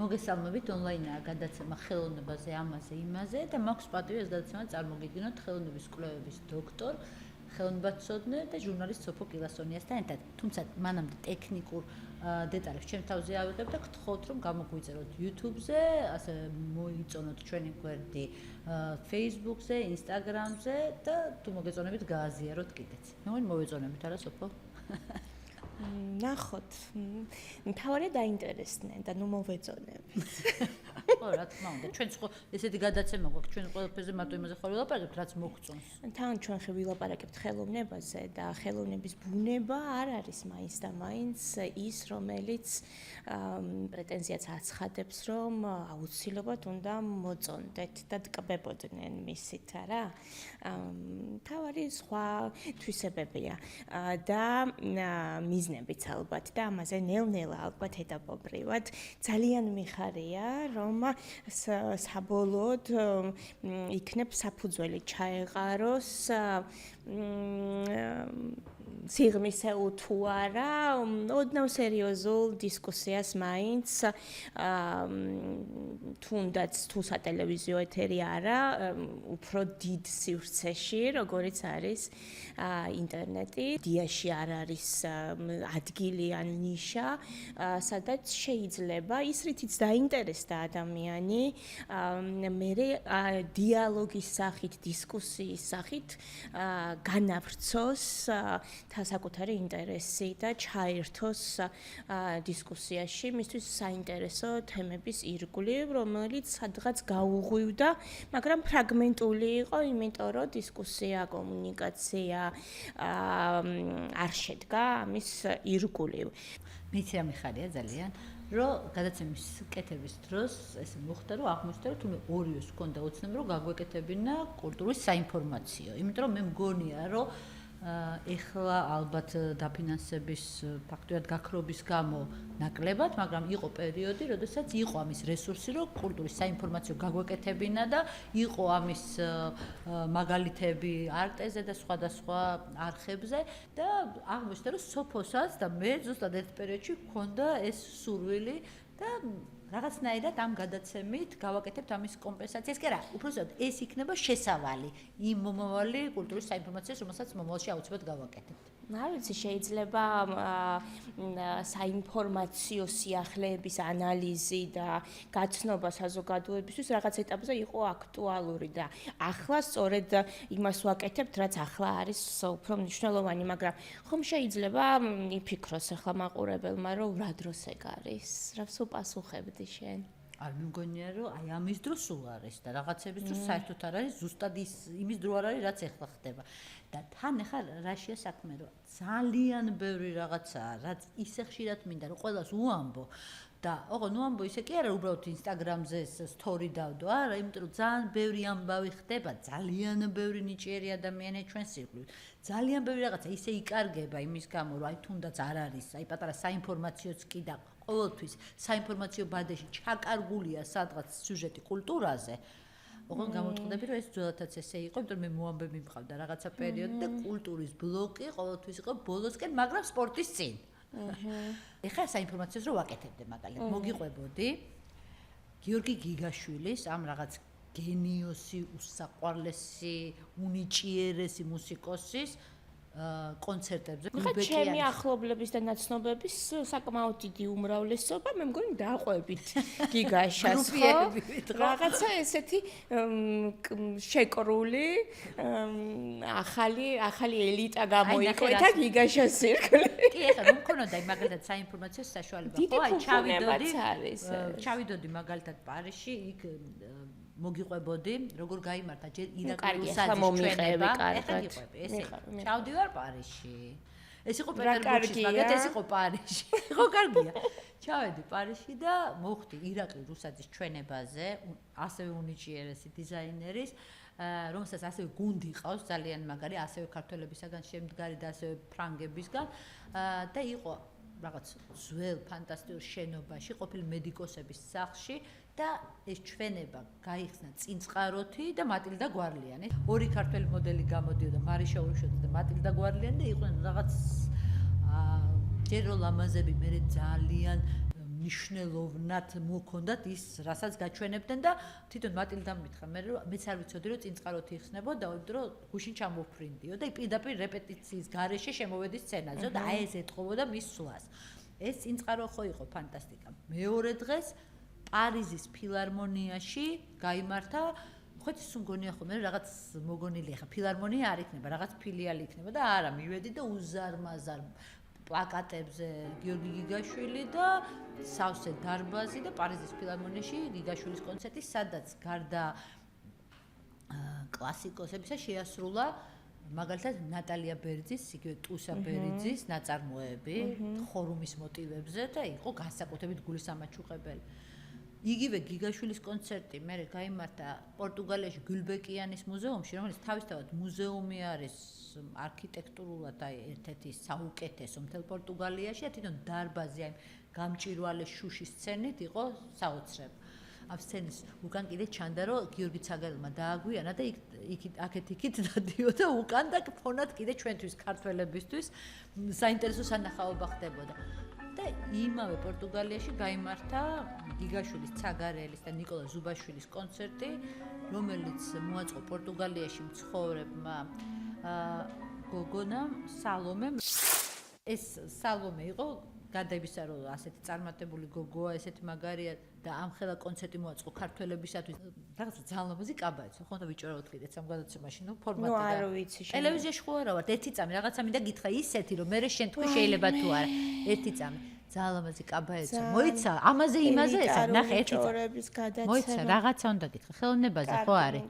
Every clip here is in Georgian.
მოგესალმებით, ონლაინაა გადაცემა ხელოვნებაზე, ამაზე, იმაზე და მაქვს პატივი ეს გადაცემა წარმოგიდგინოთ ხელოვნების კვლევების დოქტორ, ხელოვნებაცოდნე და ჟურნალისტ სოფო კილასონიასთან ერთად. თუმცა მანამდე ტექნიკურ დეტალებს ჩემ თავზე ავიღებ და გთხოვთ რომ გამოგვიწეროთ YouTube-ზე, ასე მოიწონოთ ჩვენი გვერდი Facebook-ზე, Instagram-ზე და თუ მოგეწონებით გააზიაროთ კიდეც. მე მგონი მოვეწონებით არა სოფო? ნახოთ. მთავარია დაინტერესდნენ და ნუ მოვეწონებით. ხო, რა თქმა უნდა. ჩვენც ხო ესეთი გადაცემა გვაქვს, ჩვენ ყველაფერზე მარტო იმაზე ხარ ვილაპარაკებთ, რაც მოგწონს. თან ჩვენ ვილაპარაკებთ ხელოვნებაზე და ხელოვნების ბუნება არ არის მაინც და მაინც ის, რომელიც პრეტენზიას აცხადებს, რომ აუცილებლად უნდა მოწონდეთ და დგებოდნენ მისით, არა? თავარი სხვა თვისებებია და მიზნებიც ალბათ და ამაზე ნელ-ნელა ალბათ ეტაპობრივად ძალიან მიხარია, რომ საბოლოოდ იქნებ საფუძველი ჩაეყაროს სიღრმისე თუ არა, ოდნავ სერიოზულ დისკუსიას მაინც თუნდაც თუ სატელევიზიო ეთერი არა, უფრო დიდ სივრცეში, როგორიც არის ინტერნეტი, დიაში არ არის ადგილი ან ნიშა, სადაც შეიძლება ის რითიც დაინტერესდა ადამიანი, მერე დიალოგის სახით, დისკუსიის სახით განავრცოს საკუთარი ინტერესი და ჩაერთოს დისკუსიაში, მისთვის საინტერესო თემების ირგვლივ, რომელიც სადღაც გაუღვივდა, მაგრამ ფრაგმენტული იყო, იმიტომ რომ დისკუსია, კომუნიკაცია არ შედგა ამის ირგვლივ. მეც რა მიხარია ძალიან, რომ გადაცემის კეთების დროს ესე მოხდა, რომ აღმოჩნდა, რომ თუნდაც ორიოს ჰქონდა ოცნება, რომ გაგვეკეთებინა კულტურის საინფორმაციო. იმიტომ რომ მე მგონია, რომ ეხლა ალბათ დაფინანსების ფაქტობრივად გაქრობის გამო ნაკლებად, მაგრამ იყო პერიოდი, როდესაც იყო ამის რესურსი, რომ კულტურის საინფორმაციო გაგვეკეთებინა და იყო ამის მაგალითები არტეზე და სხვადასხვა არხებზე და აღმოჩნდა, რომ სოფოსაც და მე ზუსტად ერთ პერიოდში მქონდა ეს სურვილი და რაღაცნაირად ამ გადაცემით გავაკეთებთ ამის კომპენსაციას. კი არა, უბრალოდ ეს იქნება შესავალი იმ მომავალი კულტურის საინფორმაციოს, რომელსაც მომავალში აუცილებლად გავაკეთებთ. არ ვიცი, შეიძლება საინფორმაციო სიახლეების ანალიზი და გაცნობა საზოგადოებისთვის რაღაც ეტაპზე იყო აქტუალური და ახლა სწორედ იმას ვაკეთებთ, რაც ახლა არის უფრო მნიშვნელოვანი, მაგრამ ხომ შეიძლება იფიქროს ახლა მაყურებელმა, რომ რა დროს ეგ არის, რას უპასუხებდი შენ? არ მგონია, რომ აი ამის დრო სულ არის და რაღაცების დრო საერთოდ არ არის, ზუსტად იმის დრო არ არის, რაც ახლა ხდება. და თან ახლა რაშია საქმე, რომ ძალიან ბევრი რაღაცაა, რაც ისე ხშირად მინდა, რომ ყველას უამბო და ოღონდ უამბო ისე კი არა, უბრალოდ Instagram-ზე story დავდო, არა, იმიტომ რომ ძალიან ბევრი ამბავი ხდება, ძალიან ბევრი ნიჭიერი ადამიანი ჩვენს ირგვლივ. ძალიან ბევრი რაღაცა ისე იკარგება იმის გამო, რომ აი თუნდაც არ არის, აი პატარა საინფორმაციოც კი და ყოველთვის საინფორმაციო ბადეში ჩაკარგულია სადღაც სიუჟეტი კულტურაზე. ოღონდ გამოვწყდები, რომ ეს ძველადაც ესე იყო, იმიტომ რომ მე მოამბები მყავდა რაღაცა პერიოდი და კულტურის ბლოკი ყოველთვის იყო ბოლოსკენ, მაგრამ სპორტის წინ. ეხლა საინფორმაციოს რო ვაკეთებდე მაგალითად, მოგიყვებოდი გიორგი გიგაშვილის ამ რაღაც გენიოსი, უსაყვარლესი, უნიჭიერესი მუსიკოსის კონცერტებზე. ხა ჩემი ახლობლების და ნაცნობების საკმაოდ დიდი უმრავლესობა, მე მგონი დაყვებით გიგაშას, ხო? რაღაცა ესეთი შეკრული ახალი ელიტა გამოიკვეთა გიგაშას ირგვლივ. კი, ეხლა რომ მქონოდა იმ მაგალითად საინფორმაციო საშუალება, ხო? აი ჩავიდოდი მაგალითად პარიზში, იქ მოგიყვებოდი, როგორ გაიმართა ჯერ ირაკლი რუსაძის ჩვენება. ეხლა გიყვები, ესე. ჩავდივარ პარიზში. ეს იყო პეტერბურგში, მაგათ ეს იყო პარიზში. ხო, კარგია. ჩავედი პარიზში და მოხვდი ირაკლი რუსაძის ჩვენებაზე, ასევე უნიჭიერესი დიზაინერის, რომელსაც ასევე გუნდი ყავს, ძალიან მაგარი, ასევე ქართველებისაგან შემდგარი და ასევე ფრანგებისგან და იყო რაღაც ძველ ფანტასტიკურ შენობაში, ყოფილი მედიკოსების სახლში და ეს ჩვენება გაიხსნა წინწყაროთი და მატილდა გვარლიანი. ორი ქართველი მოდელი გამოდიოდა, მარიშა ურუშოძე და მატილდა გვარლიანი და იყვნენ რაღაც ჯერო ლამაზები, მე ძალიან მნიშვნელოვნად მოქონდათ ის, რასაც გაჩვენებდნენ და თვითონ მატილდამ მითხრა, მეც არ ვიცოდი, რომ წინწყაროთ იხსნებოდა, რომ გუშინ ჩამოფრინდიო და პირდაპირ რეპეტიციის გარეშე შემოვედი სცენაზე და აი ეს ეთყობოდა მის სვლას. ეს წინწყარო ხო იყო ფანტასტიკა. მეორე დღეს პარიზის ფილარმონიაში გაიმართა, ხო ის მგონია ხოლმე რაღაც მოგონილი ხა ფილარმონია არ იქნება, რაღაც ფილიალი იქნება და არა, მივედი და უზარმაზარ პლაკატებზე გიორგი გიგაშვილი და სავსე დარბაზი და პარიზის ფილარმონიაში გიგაშვილის კონცერტი, სადაც გარდა კლასიკოსებისა შეასრულა მაგალითად ნატალია ბერძის, იგივე ტუსა ბერიძის ნაწარმოები ხორუმის მოტივებზე და იყო განსაკუთრებით გულისამაჩუყებელი. იგივე გიგაშვილის კონცერტი მე გაიმართა პორტუგალიაში გულბეკიანის მუზეუმში, რომელიც თავისთავად მუზეუმი არის არქიტექტურულად აი ერთ-ერთი საუკეთესო მთელ პორტუგალიაში, თვითონ დარბაზი აი გამჭვირვალე შუშის სცენით იყო საოცრება. ამ სცენის უკან კიდე ჩანდა, რომ გიორგი ცაგერელმა დააგვიანა და აქეთ-იქით დადიოდა უკან და ფონად კიდე ჩვენთვის ქართველებისთვის საინტერესო სანახაობა ხდებოდა. და იმავე პორტუგალიაში გაიმართა გიგაშვილის, ცაგარელის და ნიკოლა ზუბაშვილის კონცერტი, რომელიც მოაწყო პორტუგალიაში მცხოვრებმა გოგონამ სალომემ. ეს სალომე იყო გადაიბისა, რომ ასეთი წარმატებული გოგოა, ესეთი მაგარია და ამხელა კონცერტი მოაწყო ქართველებისათვის. რაღაცა ძალიან ლამაზი კაბა ეცო, ხო და ვიჭერავთ კიდეც ამ გადაცემაში, ფორმატი და. ნუ არ ვიცი შენ. ტელევიზიაში ხო არა ვარ, ერთი წამი რაღაცა მინდა გითხრა ისეთი, რომ მე შენ თქვი შეიძლება თუ არა. ერთი წამი. ძალიან ლამაზი კაბა ეცო. მოიცა, ამაზე იმაზე ესა, ნახე ერთი წამი. მოიცა, რაღაცა უნდა გითხრა, ხელოვნებაზე ხო არის?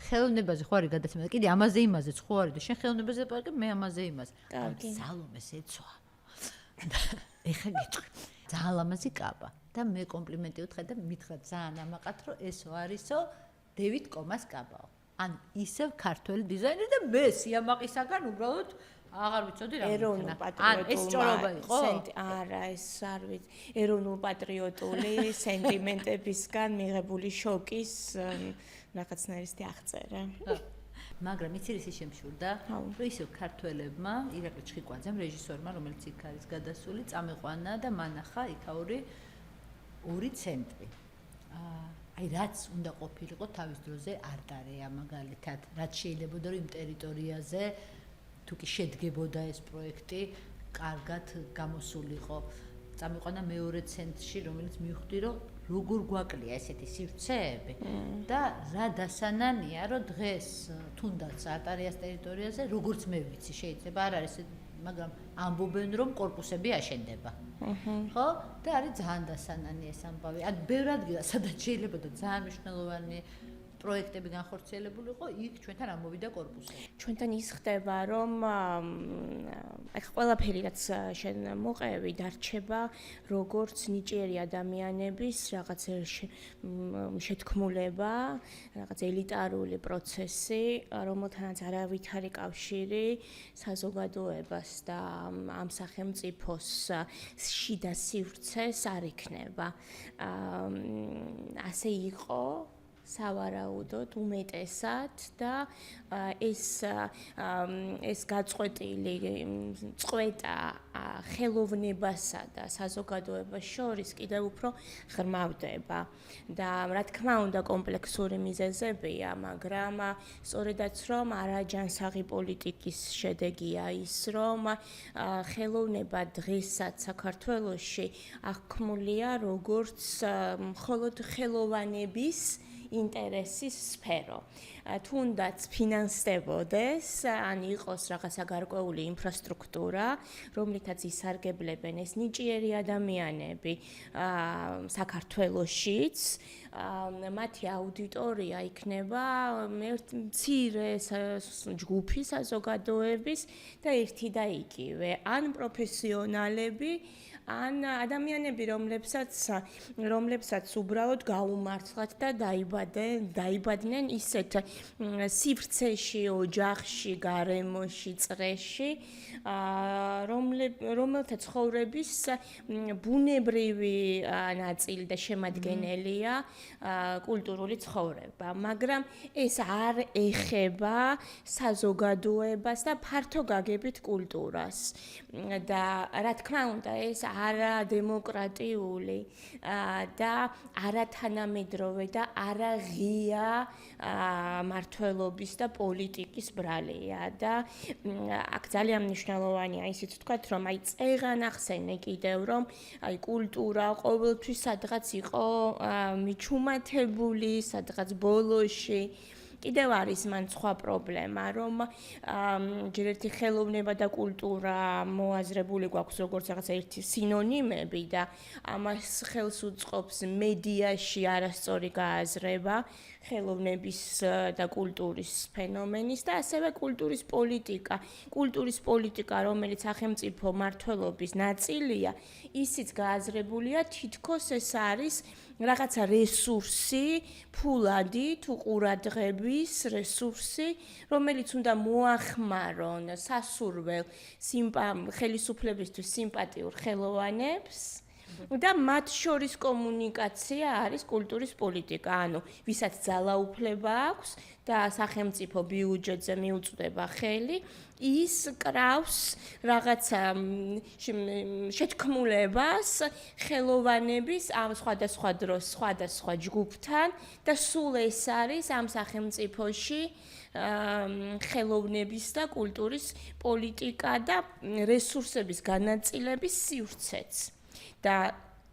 ხელოვნებაზე ხო არის გადაცემა და კიდე ამაზე იმაზეც ხო არის და შენ ხელოვნებაზე პარკი, მე ამაზე იმაზე. სალომეს ეცვა. ეხა გიტყვი. ძალიან ლამაზი კაბა და მე კომპლიმენტი უთხრა და მითხრა ძალიან ამაყად, რომ ესო არისო დევიდ კომას კაბაო. ან ისევ ქართველი დიზაინერი და მე სიამაყისაგან უბრალოდ აღარ ვიცოდი რა მიქნა. ან ეს ჭორობა იყო? არა, ეს არ ვიცი. ეროვნულ პატრიოტული სენტიმენტებისგან მიღებული შოკის რაღაცნაირი აღწერა. მაგრამ იცი ისი შემშურდა, რომ ისევ ქართველებმა, ირაკლი ჩხიკვაძემ, რეჟისორმა, რომელიც იქ არის გადასული, წამეყვანა და მანახა იქაური ორი ცენტრი. აი რაც უნდა ყოფილიყო თავის დროზე არტარეა მაგალითად, რაც შეიძლებოდა რომ იმ ტერიტორიაზე თუ კი შედგებოდა ეს პროექტი, კარგად გამოსულიყო. წამეყვანა მეორე ცენტრში, რომელიც მივხვდი, რომ როგორ გვაკლია ესეთი სივრცეები და რა დასანანია, რომ დღეს თუნდაც არტარიას ტერიტორიაზე, როგორც მე ვიცი, შეიძლება არ არის, მაგრამ ამბობენ, რომ კორპუსები აშენდება. ხო? და არის ძალიან დასანანი ეს ამბავი. ან ბევრ ადგილას, სადაც შეიძლება და ძალიან მნიშვნელოვანი პროექტები განხორციელებული იყო, იქ ჩვენთან ამოვიდა კორპუსები. ჩვენთან ის ხდება, რომ ახ ყველაფერი რაც შენ მოყევი დარჩება როგორც ნიჭიერი ადამიანების რაღაც შეთქმულება, რაღაც ელიტარული პროცესი, რომელთანაც არავითარი კავშირი საზოგადოებას და ამ სახელმწიფოს შიდა სივრცეს არ იქნება. ასე იყო სავარაუდოდ უმეტესად და ეს გაწყვეტილი წყვეტა ხელოვნებასა და საზოგადოებას შორის კიდევ უფრო ღრმავდება და რა თქმა უნდა კომპლექსური მიზეზებია, მაგრამ სწორედაც რომ არაჯანსაღი პოლიტიკის შედეგია ის, რომ ხელოვნება დღესაც საქართველოში აღქმულია როგორც მხოლოდ ხელოვანების ინტერესის სფერო. თუნდაც ფინანსდებოდეს, ან იყოს რაღაცა გარკვეული ინფრასტრუქტურა, რომლითაც ისარგებლებენ ეს ნიჭიერი ადამიანები საქართველოშიც, მათი აუდიტორია იქნება მცირე ჯგუფი საზოგადოების და ერთი და იგივე, ან პროფესიონალები, ან ადამიანები, რომლებსაც უბრალოდ გაუმართლათ და დაიბადნენ დაიბადნენ ისეთ სივრცეში, ოჯახში, გარემოში, წრეში, რომელთა ცხოვრების ბუნებრივი ნაწილი და შემადგენელია კულტურული ცხოვრება, მაგრამ ეს არ ეხება საზოგადოებას და ფართო გაგებით კულტურას. და რა თქმა უნდა, ეს არადემოკრატიული და არათანამედროვე და არაღია მართლობის და პოლიტიკის ბრალია და აქ ძალიან მნიშვნელოვანია ისიც ვთქვათ, რომ აი წეღან ახსენე კიდევ, რომ აი კულტურა ყოველთვის სადღაც იყო მიჩუმათებული, სადღაც ბოლოში. კიდევ არის მან სხვა პრობლემა, რომ ჯერ ერთი ხელოვნება და კულტურა მოაზრებული გვაქვს როგორც რაღაც ერთი სინონიმები და ამას ხელს უწყობს მედიაში არასწორი გააზრება ხელოვნების და კულტურის ფენომენის და ასევე კულტურის პოლიტიკა, რომელიც სახელმწიფო მართლობის ნაწილია, ისიც გააზრებულია თითქოს ეს არის რაღაცა რესურსი, ფულადი თუ ყურადღების რესურსი, რომელიც უნდა მოახმარონ სასურველ ხელისუფლებისთვის სიმპათიურ ხელოვანებს და მათ შორის კომუნიკაცია არის კულტურის პოლიტიკა, ანუ ვისაც ძალაუფლება აქვს და სახელმწიფო ბიუჯეტზე მიუწვდება ხელი, ის კრავს რაღაცა შეთქმულებას ხელოვანების ამ სხვადასხვა დროს სხვადასხვა ჯგუფთან და სულ ეს არის ამ სახელმწიფოში ხელოვნების და კულტურის პოლიტიკა და რესურსების განაწილების სივრცეც. და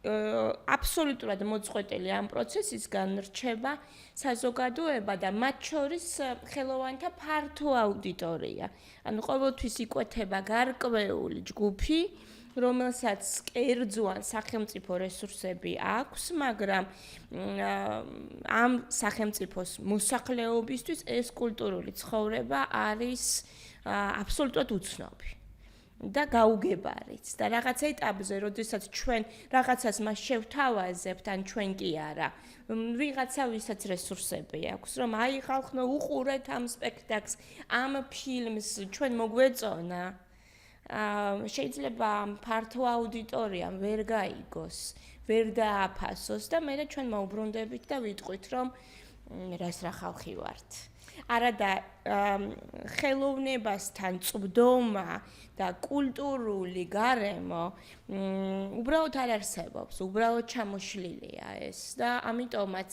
აბსოლუტურად მოწყვეტილი ამ პროცესისგან რჩება საზოგადოება და მათ შორის ხელოვანთა ფართო აუდიტორია. ანუ ყოველთვის იკვეთება გარკვეული ჯგუფი, რომელსაც კერძო ან სახელმწიფო რესურსები აქვს, მაგრამ ამ სახელმწიფოს მოსახლეობისთვის ეს კულტურული ცხოვრება არის აბსოლუტურად უცნობი. და გაუგებარიც და რაღაც ეტაპზე, როდესაც ჩვენ რაღაცას მას შევთავაზებთ, ან ჩვენ კი არა, ვიღაცა ვისაც რესურსები აქვს, რომ აი ხალხო უყურეთ ამ სპექტაკლს, ამ ფილმს, ჩვენ მოგვეწონა. შეიძლება ფართო აუდიტორიამ ვერ გაიგოს, ვერ დააფასოს და მე ჩვენ მოუბრუნდებით და ვიტყვით, რომ რას რა ხალხი ვართ. არადა ხელოვნებასთან წვდომა და კულტურული გარემო უბრალოდ არ არსებობს, უბრალოდ ჩამოშლილია ეს და ამიტომაც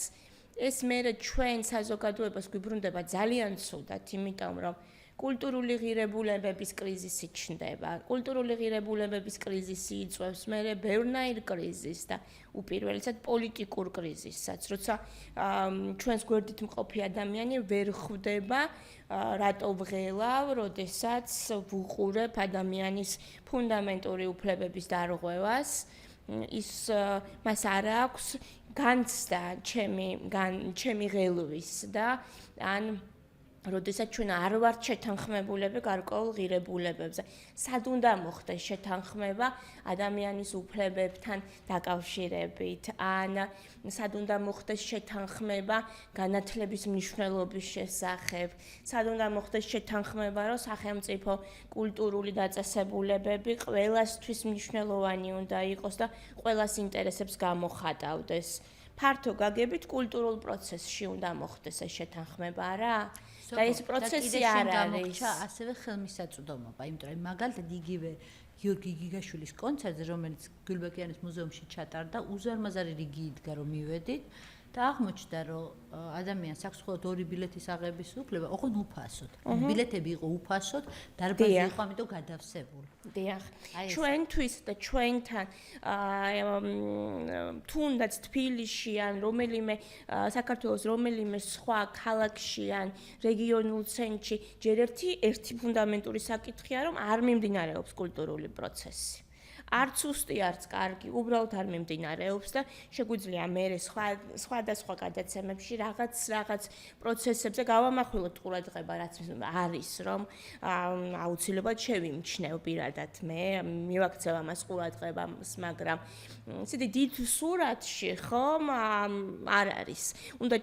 ეს მე ჩვენ საზოგადოებას გვიბრუნდება ძალიან ცუდად, იმიტომ რომ კულტურული ღირებულებების კრიზისი ჩნდება. კულტურული ღირებულებების კრიზისი იწვევს მერე ბევრნაირ კრიზისს და უპირველესად პოლიტიკურ კრიზისსაც, როცა ჩვენს გვერდით მყოფი ადამიანი ვერ ხვდება რატო ვღელავ, როდესაც ვუყურებ ადამიანის ფუნდამენტური უფლებების დარღვევას, ის მას არ აქვს განცდა ჩემი ღელვის და ან როდესაც ჩვენ არ ვართ შეთანხმებულები გარკვეულ ღირებულებებზე. სად უნდა მოხდეს შეთანხმება ადამიანის უფლებებთან დაკავშირებით, ან სად უნდა მოხდეს შეთანხმება განათლების მნიშვნელობის შესახებ, სად უნდა მოხდეს შეთანხმება, რომ სახელმწიფო კულტურული დაწესებულებები ყველასთვის მნიშვნელოვანი უნდა იყოს და ყველას ინტერესებს გამოხატავდეს. ფართო გაგებით კულტურულ პროცესში უნდა მოხდეს ეს შეთანხმება, რა? და ეს პროცესი არ არის. ასევე ხელმისაწვდომობა, იმიტომ რომ მაგალითად იგივე გიორგი გიგაშვილის კონცერტზე, რომელიც გულბეკიანის მუზეუმში ჩატარდა, უზარმაზარი რიგი იდგა, რომ მივედით და აღმოჩნდა, რომ ადამიანს აქვს მხოლოდ 2 ბილეთის აღების უფლება, ოღონდ უფასოდ. ბილეთები იყო უფასოდ, დარბაზი იყო ამიტომ გადავსებული. დიახ. ჩვენთვის და ჩვენთან თუნდაც თბილისში ან რომელიმე საქართველოს რომელიმე სხვა ქალაქში ან რეგიონულ ცენტრში ჯერ ერთი ფუნდამენტური საკითხია, რომ არ მიმდინარეობს კულტურული პროცესი. არც უსტი, არც კარგი, უბრალოდ არ მიმდინარეობს და შეგვიძლია მე სხვადასხვა გადაცემებში რაღაც პროცესებზე გავამახვილოთ ყურადღება, რაც არის, რომ აუცილებლად შევიმჩნევ პირადად მე, მივაქცევ ამას ყურადღებას, მაგრამ ისეთი დიდ სურათში ხომ არ არის. უნდა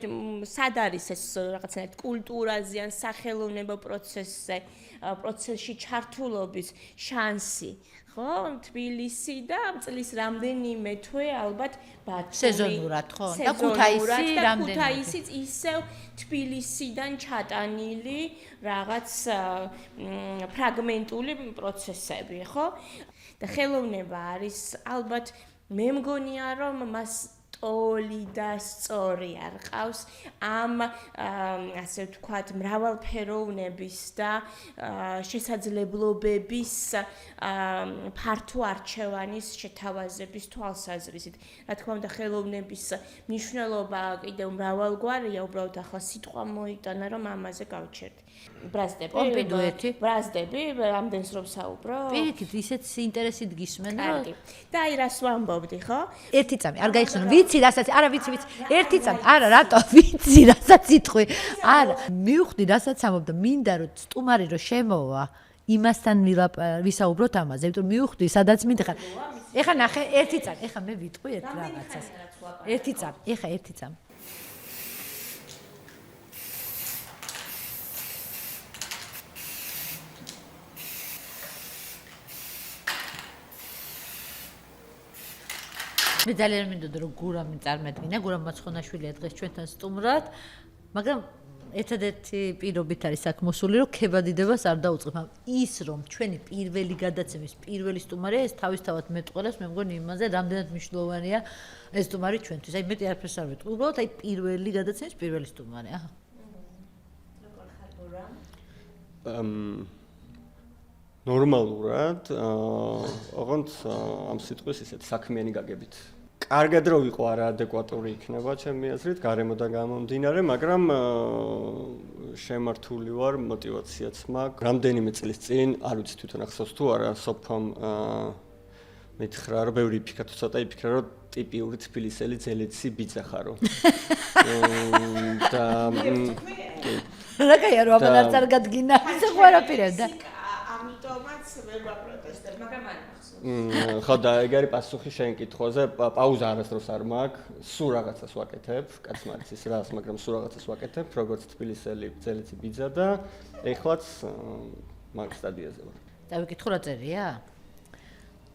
სად არის ეს რაღაცნაირად კულტურაზე ან სახელოვნებო პროცესში ჩართულობის შანსი, ხო? თბილისი და წლის რამდენიმე თვე ალბათ ბათუმი. სეზონურად, ხო? და ქუთაისიც ისევ თბილისიდან ჩატანილი რაღაც ფრაგმენტული პროცესები, ხო? და ხელოვნება არის ალბათ მე მგონია რომ მას ტოლი და სწორი არ ყავს ამ ასე ვთქვათ მრავალფეროვნების და შესაძლებლობების ფართო არჩევანის შეთავაზების თვალსაზრისით. რა თქმა უნდა ხელოვნების მნიშვნელობა კიდევ მრავალგვარია, უბრალოდ ახლა სიტყვა მოიტანა რომ ამაზე გავჩერდი. ბრაზდები, რამდენს რომ საუბრო? პირიქით, ისეთ ინტერესით გისმენ, რომ და აი რას ვამბობდი, ხო? ერთი წამი, არ გაიხსენო, ვიცი, რასაც, არა ვიცი, ერთი წამი, არა, რატო, ვიცი, რასაც იტყვი. არა, მივხვდი, რასაც ამბობდა, მინდა რომ სტუმარი რომ შემოვა, იმასთან ვისაუბროთ ამაზე, იმიტომ რომ მივხვდი, სადაც მიდიხარ. ეხა ნახე, ერთი წამი, ეხა მე ვიტყვი ერთ რაღაცას. ერთი წამი. მე ძალიან მინდოდა რომ გურამი წარმედგინა, გურამ მაცხონაშვილია დღეს ჩვენთან სტუმრად, მაგრამ ერთადერთი პირობით არის აქ მოსული, რომ ქებადიდებას არ დაუწყებ. ის რომ ჩვენი პირველი გადაცემის პირველი სტუმარია, ეს თავისთავად მეტყველებს, მე მგონი იმაზე, რამდენად მნიშვნელოვანია ეს სტუმარი ჩვენთვის. აი მეტი არაფერს არ ვიტყვი, უბრალოდ აი პირველი გადაცემის პირველი სტუმარი. აჰა. როგორ ხარ გურამ? ნორმალურად, ოღონდ ამ სიტყვის ისეთ საქმიანი გაგებით. კარგად რო ვიყო არაადეკვატური იქნება ჩემი აზრით, გარემოდან გამომდინარე, მაგრამ შემართული ვარ, мотиваციაც მაქვს. რამდენიმე წლის წინ, არ ვიცი თვითონ ახსოვს თუ არა, სოფომ მითხრა, რომ ბევრი იფიქრა, რომ ტიპიური თბილისელი ძელეცი ბიძა ხარო. და რა კაია რომ ამან არ წარგადგინა, ისე ხო არაფერია და ამიტომაც ვერ ვაპროტესტებ, მაგრამ არ მახსოვს. ხო და ეგ არის პასუხი შენ კითხვაზე, პაუზა არასდროს არ მაქვს, სულ რაღაცას ვაკეთებ, კაც მაქვს ის რას, მაგრამ სულ რაღაცას ვაკეთებ, როგორც თბილისელი ძელეცი ბიძა და ეხლაც მაგ სტადიაზე ვარ. დავიკითხო რა წერია?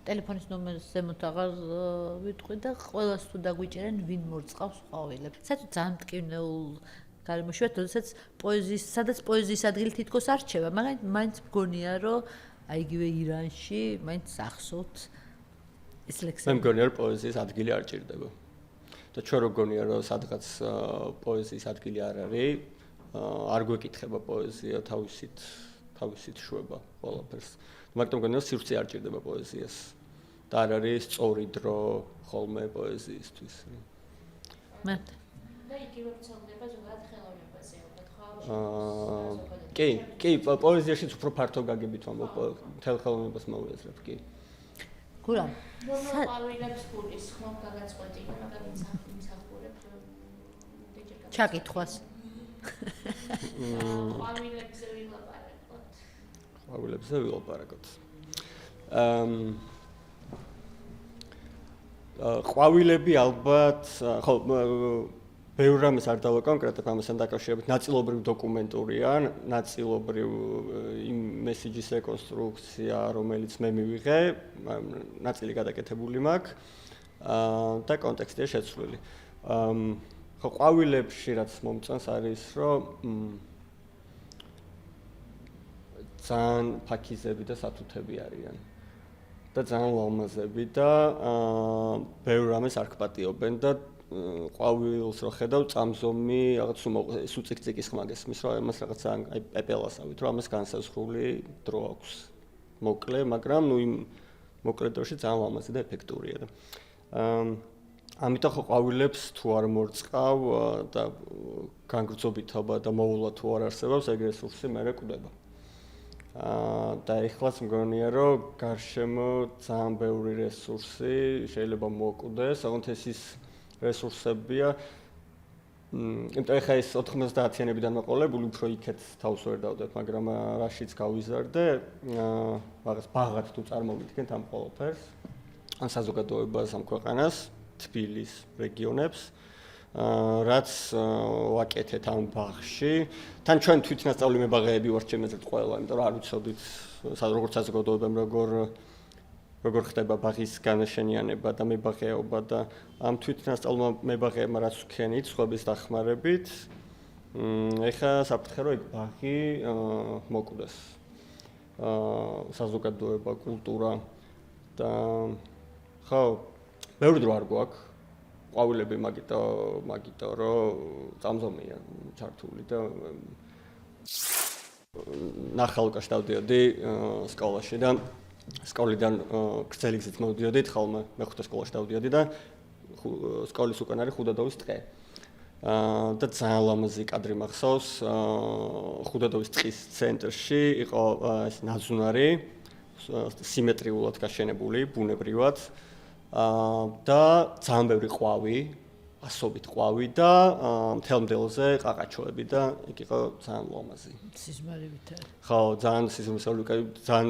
ტელეფონის ნომერს ზემოთ აღარ ვიტყვი და ყველას თუ დაგვიჭერენ ვინ მორწყავს ყვავილებს. საერთოდ ძალიან მტკივნეულ გარემოში ვარ, როდესაც სადაც პოეზიის ადგილი თითქოს არ რჩება, მაგრამ მაინც მგონია, რომ აი იგივე ირანში მაინც ახსოვთ ეს ლექსები. მე მგონია, რომ პოეზიის ადგილი არ ჭირდება. და ჩვენ რო გონია, რომ სადღაც პოეზიის ადგილი არ არის, არ გვეკითხება პოეზია თავისით შვება ყველაფერს. მაგრამ მგონია, რომ სივრცე არ ჭირდება პოეზიას. და არ არის სწორი დრო ხოლმე პოეზიისთვის. მე და იგივე ვრცელდება ზოგადად ხელოვნებაზე, ალბათ ხო? კი, პოეზიაშიც უფრო ფართო გაგებით ვამბობ, მთელ ხელოვნებას მოვიაზრებ, კი. გურამ. ყვავილებს გულის ხომ გაგაწყვეტინა, მაგრამ იმსახურებ ჩაკითხვას. ყვავილებზე ვილაპარაკოთ. ყვავილებზე ვილაპარაკოთ. ყვავილები ალბათ, ხო, ბევრ რამეს არ დავაკონკრეტებ ამასთან დაკავშირებით, ნაწილობრივ დოკუმენტურია, ნაწილობრივ იმ მესიჯის რეკონსტრუქცია, რომელიც მე მივიღე, ნაწილი გადაკეთებული მაქვს და კონტექსტია შეცვლილი. ხო, ყვავილებში რაც მომწონს არის, რომ ძალიან ფაქიზები და სათუთები არიან. და ძალიან ლამაზები და ბევრ რამეს არ გპატიობენ და ყვავილს რო ხედავ წამზომი რაღაც სუციკციკის ხმა გესმის რომ ამას რაღაც ძალიან აი პეპელასავით რომ ამას განსაზღვრული დრო აქვს მოკლე მაგრამ ნუ იმ მოკლე დროში ძალიან ლამაზი და ეფექტურია და ამიტომ ხო ყვავილებს თუ არ მორწყავ და განგრძობითობა და მოულა თუ არ არსებობს ეგ რესურსი მე კვდება და ეხლაც მგონია რომ გარშემო ძალიან ბევრი რესურსი შეიძლება მოკვდეს, ოღონდ ის რესურსებია იმიტომ ეხა ეს 90-იანებიდან მოყოლებული უფრო იქეთ თავს ვერ დავდებ, მაგრამ რაშიც გავიზარდე, რაღაც ბაღად თუ წარმოვიდგენთ ამ ყველაფერს, ან საზოგადოებას ამ ქვეყანას, თბილის რეგიონებს, რაც ვაკეთეთ ამ ბაღში. თან ჩვენ თვითნასწავლი მებაღეები ვართ ჩემზეც ყველა, იმიტომ რომ არ ვიცოდით როგორც საზოგადოებამ როგორ ხდება ბაღის განაშენიანება და მებაღეობა და ამ თვითნასწავლმა მებაღეებმა რაც ვქენით სხვების დახმარებით, ეხა საფრთხე რომ ეგ ბაღი მოკვდეს. საზოგადოება, კულტურა და ხო, ბევრი დრო არ გვაქვს. ყვავილები მაგიტო რომ წამზომია ჩართული და ნახალკაში დავდიოდი სკოლაში და სკოლიდან გრძელი გზით მოვიდიოდით, ხოლმე მეხუთე სკოლაში დავდიოდი და სკოლის უკან არის ხუდადოვის ტყე. და ძალიან ლამაზი კადრი მახსოვს, ხუდადოვის ტყის ცენტრში იყო ეს ნაძუნარი, სიმეტრიულად გაშენებული, ბუნებრივად. და ძალიან ბევრი ყვავი, ასობით ყვავი და მთელ მდელზე ყაყაჩოები და იქ იყო ძალიან ლამაზი. სიზმარებით არის. ხო, ძალიან სიზმრისეული, ძალიან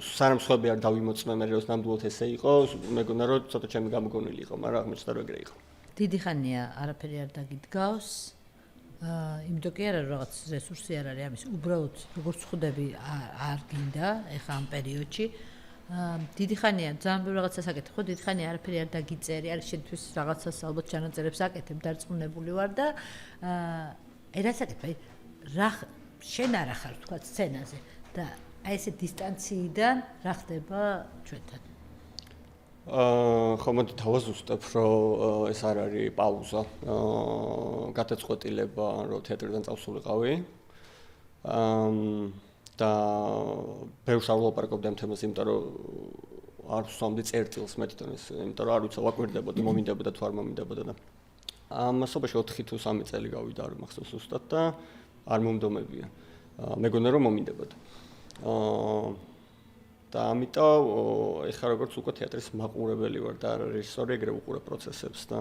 სანამ სხვები არ დავიმოწმე მე რომ ნამდვილად ესე იყო, მეგონა რომ ცოტა ჩემი გამოგონილი იყო, მაგრამ აღმოჩნდა რომ ეგრე იყო. დიდი ხანია არაფერი არ დაგიდგავს. იმიტომ კი არა რაღაც რესურსი არ არის ამის, უბრალოდ როგორც ხვდები არ გინდა ეხა ამ პერიოდში. დიდი ხანია ძალიან ბევრი რაღაცას აკეთებ, ხო, დიდი ხანია არაფერი არ დაგიწერი, არის შენთვის რაღაცას ალბათ ჩანაწერებს აკეთებ, დარწმუნებული ვარ და რას აკეთებ, აი რა შენ არა ხარ თქვა სცენაზე და აი ესე დისტანციიდან რა ხდება ჩვენთან? ხო, მოდი თავაზუსტებ, რომ ეს არ არის პაუზა, გადაწყვეტილება, რომ თეატრიდან წავსულიყავი. და ბევრს არ ვლაპარაკობდი ამ თემაზე, იმიტომ რომ არ ვსვამდი წერტილს მე თვითონ ეს, იმიტომ რომ არ ვიცი ვაკვირდებოდი, მომინდებოდა თუ არ მომინდებოდა და ამ მასობაში 4 თუ 3 წელი გავიდა, არ მახსოვს ზუსტად და არ მომდომებია. მეგონა რომ მომინდებოდა. და ამიტომ ეხლა როგორც უკვე თეატრის მაყურებელი ვარ და რეჟისორი, ეგრე ვუყურებ პროცესებს და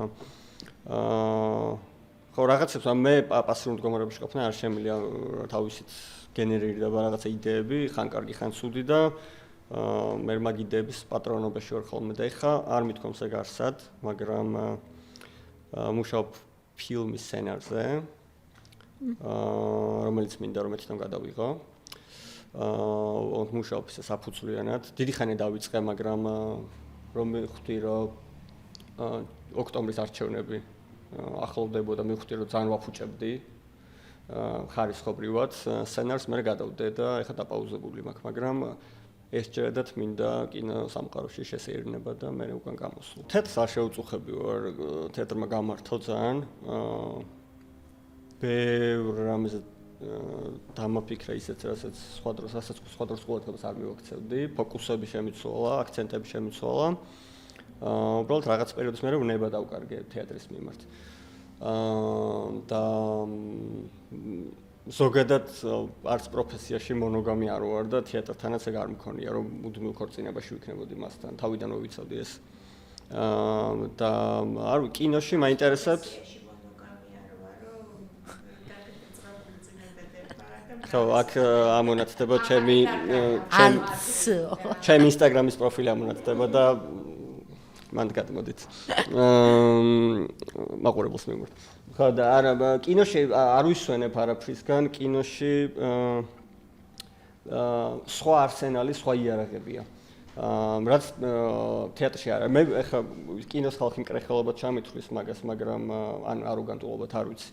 ხო რაღაცებს მე პასიურ მდგომარეობაში ყოფნა არ შემიძლია თავისით გენერირდება რაღაცა იდეები, ხან კარგი, ხან ცუდი და მე მაგ იდეების პატრონობაში ვარ ხოლმე და ეხა არ მithქვამს ეგ არსად, მაგრამ მუშაობ ფილმის სცენარზე, რომელიც მინდა რომ თვითონ გადავიღო. მუშაობ ისე საფუძვლიანად. დიდი ხანი დავიწყე, მაგრამ რომ მივხვდი რომ ოქტომბრის არჩევნები ახლოვდებოდა, მივხვდი რომ ძალიან ვაფუჭებდი ხარისხობრივად სცენარს მე გადავდე და ეხა დაპაუზებული მაქვს, მაგრამ ეს ჭირედათ მინდა კინოსამყაროში შესეირნება და მე უკან გამოსულ. თეატრს არ შეუწუხები ვარ, თეატრმა გამართო ძალიან. ბევრ რამეზე დამაფიქრე ისეთ, რასაც სხვა დროს ყურადღებას არ მივაქცევდი, ფოკუსები შემიცვალა, აქცენტები შემიცვალა. უბრალოდ რაღაც პერიოდის მერე ვნება დავკარგე თეატრის მიმართ. და ზოგადად არც პროფესიაში მონოგამი არ ვარ და თეატრთანაც ეგ არ მქონია, რომ მუდმივ ქორწინებაში ვიქნებოდი მასთან. თავიდანვე ვიცოდი ეს. და არ ვიცი, კინოში მაინტერესებს ხო, აქ ამონათდება ჩემი ინსტაგრამის პროფილი ამონათდება და მანდ გადმოდით. მაყურებელს მივმართ. ხო და არა, კინოში არ ვისვენებ არაფრისგან, კინოში სხვა არსენალი, სხვა იარაღებია. რაც თეატრში არა. მე ეხა კინოს ხალხი მკრეხელობად ჩამithვლის მაგას, მაგრამ ან აროგანტულობად არ ვიცი.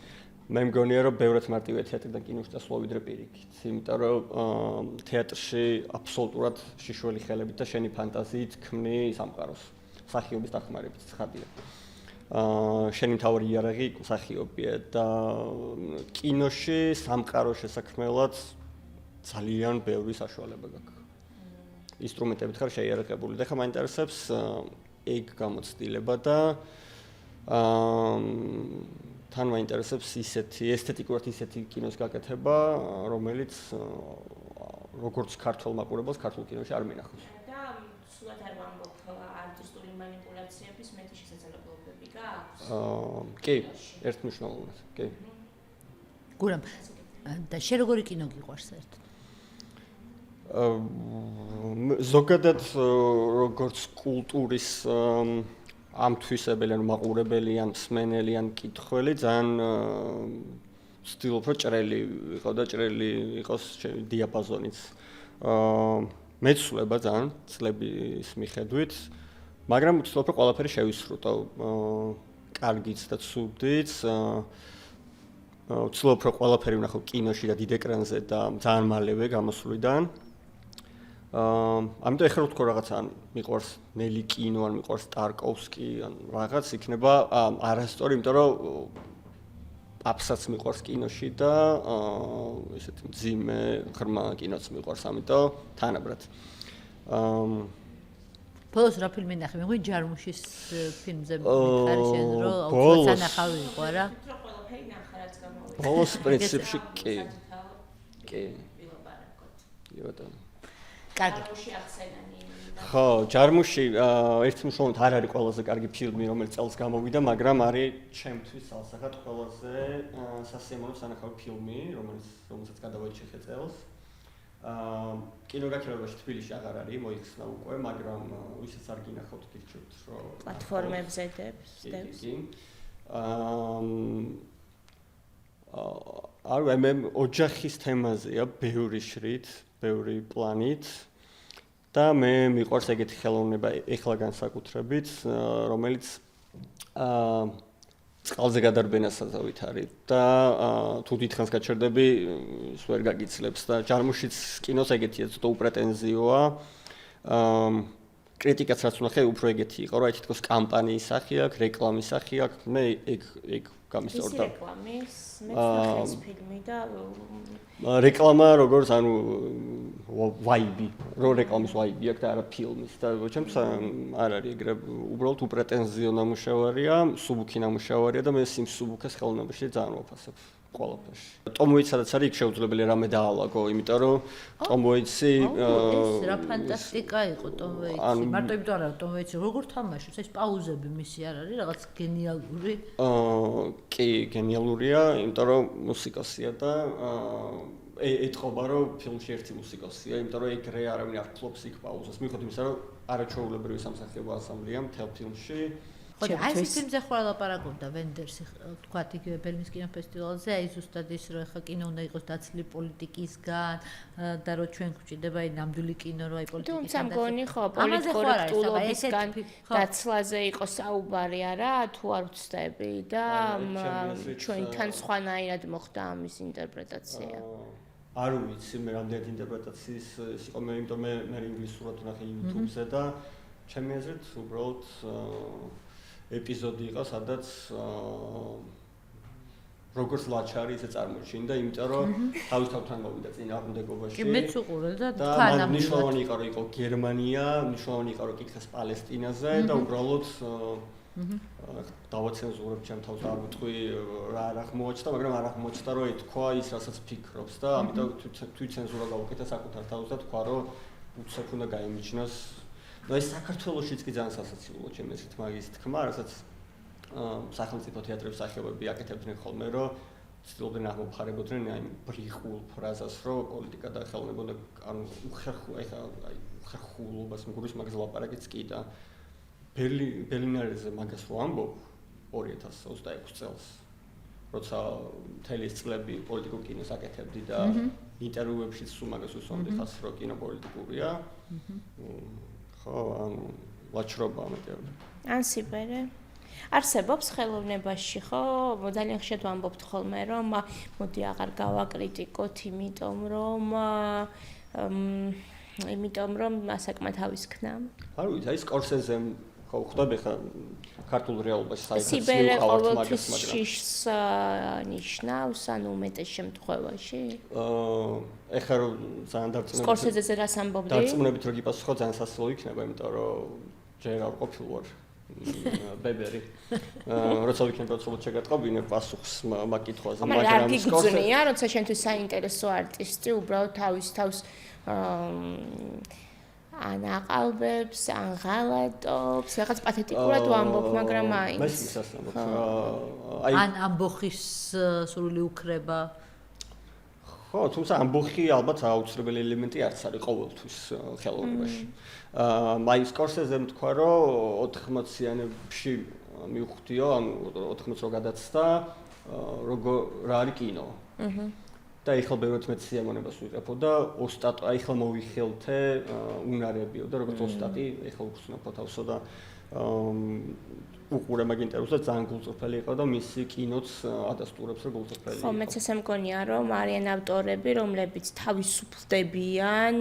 მე მგონია რომ ბევრად მარტივია თეატრიდან კინოში წასვლა ვიდრე პირიქით, იმიტომ რომ თეატრში აბსოლუტურად შიშველი ხელებით და შენი ფანტაზიით ქმნი სამყაროს. სახიობის დახმარებით ცხადია. შენი მთავარი იარაღი სახიობია და კინოში სამყაროს შესაქმნელად ძალიან ბევრი საშუალება გაქვს. ინსტრუმენტებით ხარ შეიარაღებული და ხა მაინტერესებს ეგ გამოცდილება და თან მაინტერესებს ისეთი ესთეტიკურად ისეთი კინოს გაკეთება, რომელიც როგორც ქართულ მაყურებელს ქართულ კინოში არ მინახავს. და სულად არ ვამბობ არტისტული манипуляციების მეტი შესაძლებლობები გააქვს? კი, ერთმნიშვნელოვნად, კი. გურამ და შე როგორი კინო გიყვარს საერთოდ? ზოგადად როგორც კულტურის ამთვისებელი ან მაყურებელი ან მსმენელი ან კითხველი ძალიან ვცდილობ რომ ჭრელი ვიყო და ჭრელი იყოს დიაპაზონიც. მეცვლება ძალიან წლების მიხედვით, მაგრამ ვცდილობ რომ ყველაფერი შევისრუტო. კარგიც და ცუდიც. ვცდილობ რომ ყველაფერი ვნახო კინოში და დიდ ეკრანზე და ძალიან მალევე გამოსვლიდან. ამიტომ ეხლა ვთქო რაღაცა ან მიყვარს ნელი კინო ან მიყვარს ტარკოვსკი ან რაღაც იქნება არასწორი, იმიტომ რომ აფსაც მიყვარს კინოში და ესეთი მძიმე ღრმა კინოც მიყვარს, ამიტომ თანაბრად. ბოლოს რა ფილმი ნახე? მე ჯარმუშის ფილმზე მითხარი შენ რომ უფრო სანახავი იყო რა? ყველაფერი ნახა რაც გამოვიდა. ბოლოს პრინციპში კი. კი. კარგი. ხო, ჯარმუში ერთმნიშვნელოვნად არ არის ყველაზე კარგი ფილმი, რომელიც წელს გამოვიდა, მაგრამ არის ჩემთვის სასახად ყველაზე სასიამოვნო სანახავი ფილმი, რომელსაც გადავაჭიხე წელს. კინოგაქირავებაში თბილისში აღარ არის, მოიხსნა უკვე, მაგრამ ვისაც არ გინახავთ გირჩევთ, რომ პლატფორმებზე დებს. მე ოჯახის თემაზეა ბევრი შრით, ბევრი პლანით და მე მიყვარს ეგეთი ხელოვნება ეხლა განსაკუთრებით, რომელიც წყალზე გადარბენასაზავით არის და თუ დიდხანს გაჩერდები, ის ვერ გაგიცლებს და ჯარმუშიც კინოს ეგეთია, ცოტა უპრეტენზიოა. კრიტიკაც რაც ვნახე, უფრო ეგეთი იყო, რა თითქოს კამპანიის სახე აქვს, რეკლამის სახე აქვს. მე ეგ გამისწორდა. რეკლამის, მე ვსახეს ფილმი და რეკლამა როგორც ანუ ვაიბი, რო რეკლამის ვაიბი აქვს და არა ფილმის და ჩემს არ არის ეგრე უბრალოდ უპრეტენზიო ნამუშევარია, სუბუქი ნამუშევარია და მე იმ სუბუქეს ხელოვნებაში ძალიან ვაფასებ ყველაფერში. ტომ ვეიტს სადაც არის, იქ შეუძლებელი რამე დაალაგო, იმიტომ რომ ტომ ვეიტსი ეს რა ფანტასტიკა იყო ტომ ვეიტსი. მარტო იმიტომ არა, ტომ ვეიტსი როგორ თამაშობს, ეს პაუზები მისი არ არის რაღაც გენიალური? კი, გენიალურია, იმიტომ რომ მუსიკოსია და ეთყობა რომ ფილმში ერთი მუსიკოსია, იმიტომ რომ ეგრე არავინ არ ფლობს იქ პაუზას. მიუხედავად იმისა, რომ არაჩვეულებრივი სამსახიობო ანსამბლია მთელ ფილმში. ხო, აი ეს ფილმზე ხო ლაპარაკობდა ვენდერსი, თქვათ იგივე ბერლინის კინოფესტივალზე, აი ზუსტად ის რომ ხა კინო უნდა იყოს დაცლილი პოლიტიკისგან და რომ ჩვენ გვჭირდება აი ნამდვილი კინო რო აი პოლიტიკისგან. თუმცა მგონი ხო, პოლიტკორექტულობისგან დაცლაზე იყო საუბარი არა, თუ არ ვცდები და ჩვენთან სხვანაირად მოხდა ამის ინტერპრეტაცია. არ ვიცი მე რამდენად ინტერპრეტაციის ის იყო, მე იმიტომ მე ინგლისურად ვნახე YouTube-ზე და ჩემი აზრით უბრალოდ ეპიზოდი იყო, სადაც როგორც ლაჩარი ისე წარმოჩინდა, იმიტომ რომ თავისთავად მოვიდა წინააღმდეგობაში. კი მეც უყურე და თანამედროვე მნიშვნელოვანი იყო, რომ იყო გერმანია, მნიშვნელოვანი იყო, რომ კითხეს პალესტინაზე და უბრალოდ დავაცენზურებ ჩემ თავს არ ვიტყვი რა არ აღმოაჩნდა, მაგრამ არ აღმოჩნდა რომ ეთქვა ის რასაც ფიქრობს და ამიტომ თვითცენზურა გავუკეთა საკუთარ თავს და თქვა რომ უცებ უნდა გაიმიჩნოს. და ეს საქართველოშიც კი ძალიან სასაცილოა ჩემი აზრით მაგის თქმა, რასაც სახელმწიფო თეატრების მსახიობები აკეთებდნენ ხოლმე, რომ ცდილობდნენ აღმოფხარებოდნენ აი ბრიხულ ფრაზას, რომ პოლიტიკა და ხელოვნება და ანუ უხერხულობას მგურის მაგას ლაპარაკიც კი და ბერლინერზე მაგას რო ამბობ 2026 წელს, როცა მთელი ეს წლები პოლიტიკურ კინოს აკეთებდი და ინტერვიუებშიც სულ მაგას უსვამდი ხას, რომ კინო პოლიტიკურია. ხო, ანუ ლაჩრობა ამიტომ. ან სიბერე არსებობს ხელოვნებაში, ხო? ძალიან ხშირად ვამბობთ ხოლმე, რომ მოდი აღარ გავაკრიტიკოთ, იმიტომ რომ ასაკმათ ავისქნა. არ ვიცი, აი სკორსეზემ ხო ხვდები ხა ქართულ რეალობაში საერთოდ სიბერე ყოველთვის შიშს ნიშნავს, ანუ უმეტეს შემთხვევაში. ეხლა რომ ძალიან დარწმუნებით სკორსეზეზე რას ამბობდი? დარწმუნებით რომ გიპასუხო ძალიან სასწაული იქნება, იმიტომ რომ ჯერ არ ყოფილი ვარ ბებერი. როცა ვიქნება უცბად შეგატყობინე პასუხს მაგ კითხვაზე, მაგრამ სკორსეზეა, როცა შენთვის საინტერესო არტისტი უბრალოდ თავის თავს ან აყალბებს, ან ღალატობს, რაღაც პათეტიკურად ვამბობ, მაგრამ აი. მე ისასწავლებ. ან ამბოხის სრული უკრება. ხო, თუმცა ამბოხი ალბათ აუცილებელი ელემენტი არც არის ყოველთვის ხელოვნებაში. მაი სკორსეზე თქვა, რომ 80-იანებში მივხვდიო, ანუ 80 რო გადაცდა, როგორ რა არის კინო. და ეხლა ბევრად მეც სიამოვნებას ვიყრებო და ოსტატ აი ხლა მოვიხელთე უნარებიო და როგორც ოსტატი ეხლა უხსნაფო თავსო და უყურე მაგ ინტერვიუს და ძალიან გულწრფელი იყო და მისი კინოც ადასტურებს რომ გულწრფელი იყო. ხო, მეც ესე მგონია რომ არიან ავტორები, რომლებიც თავისუფლებიან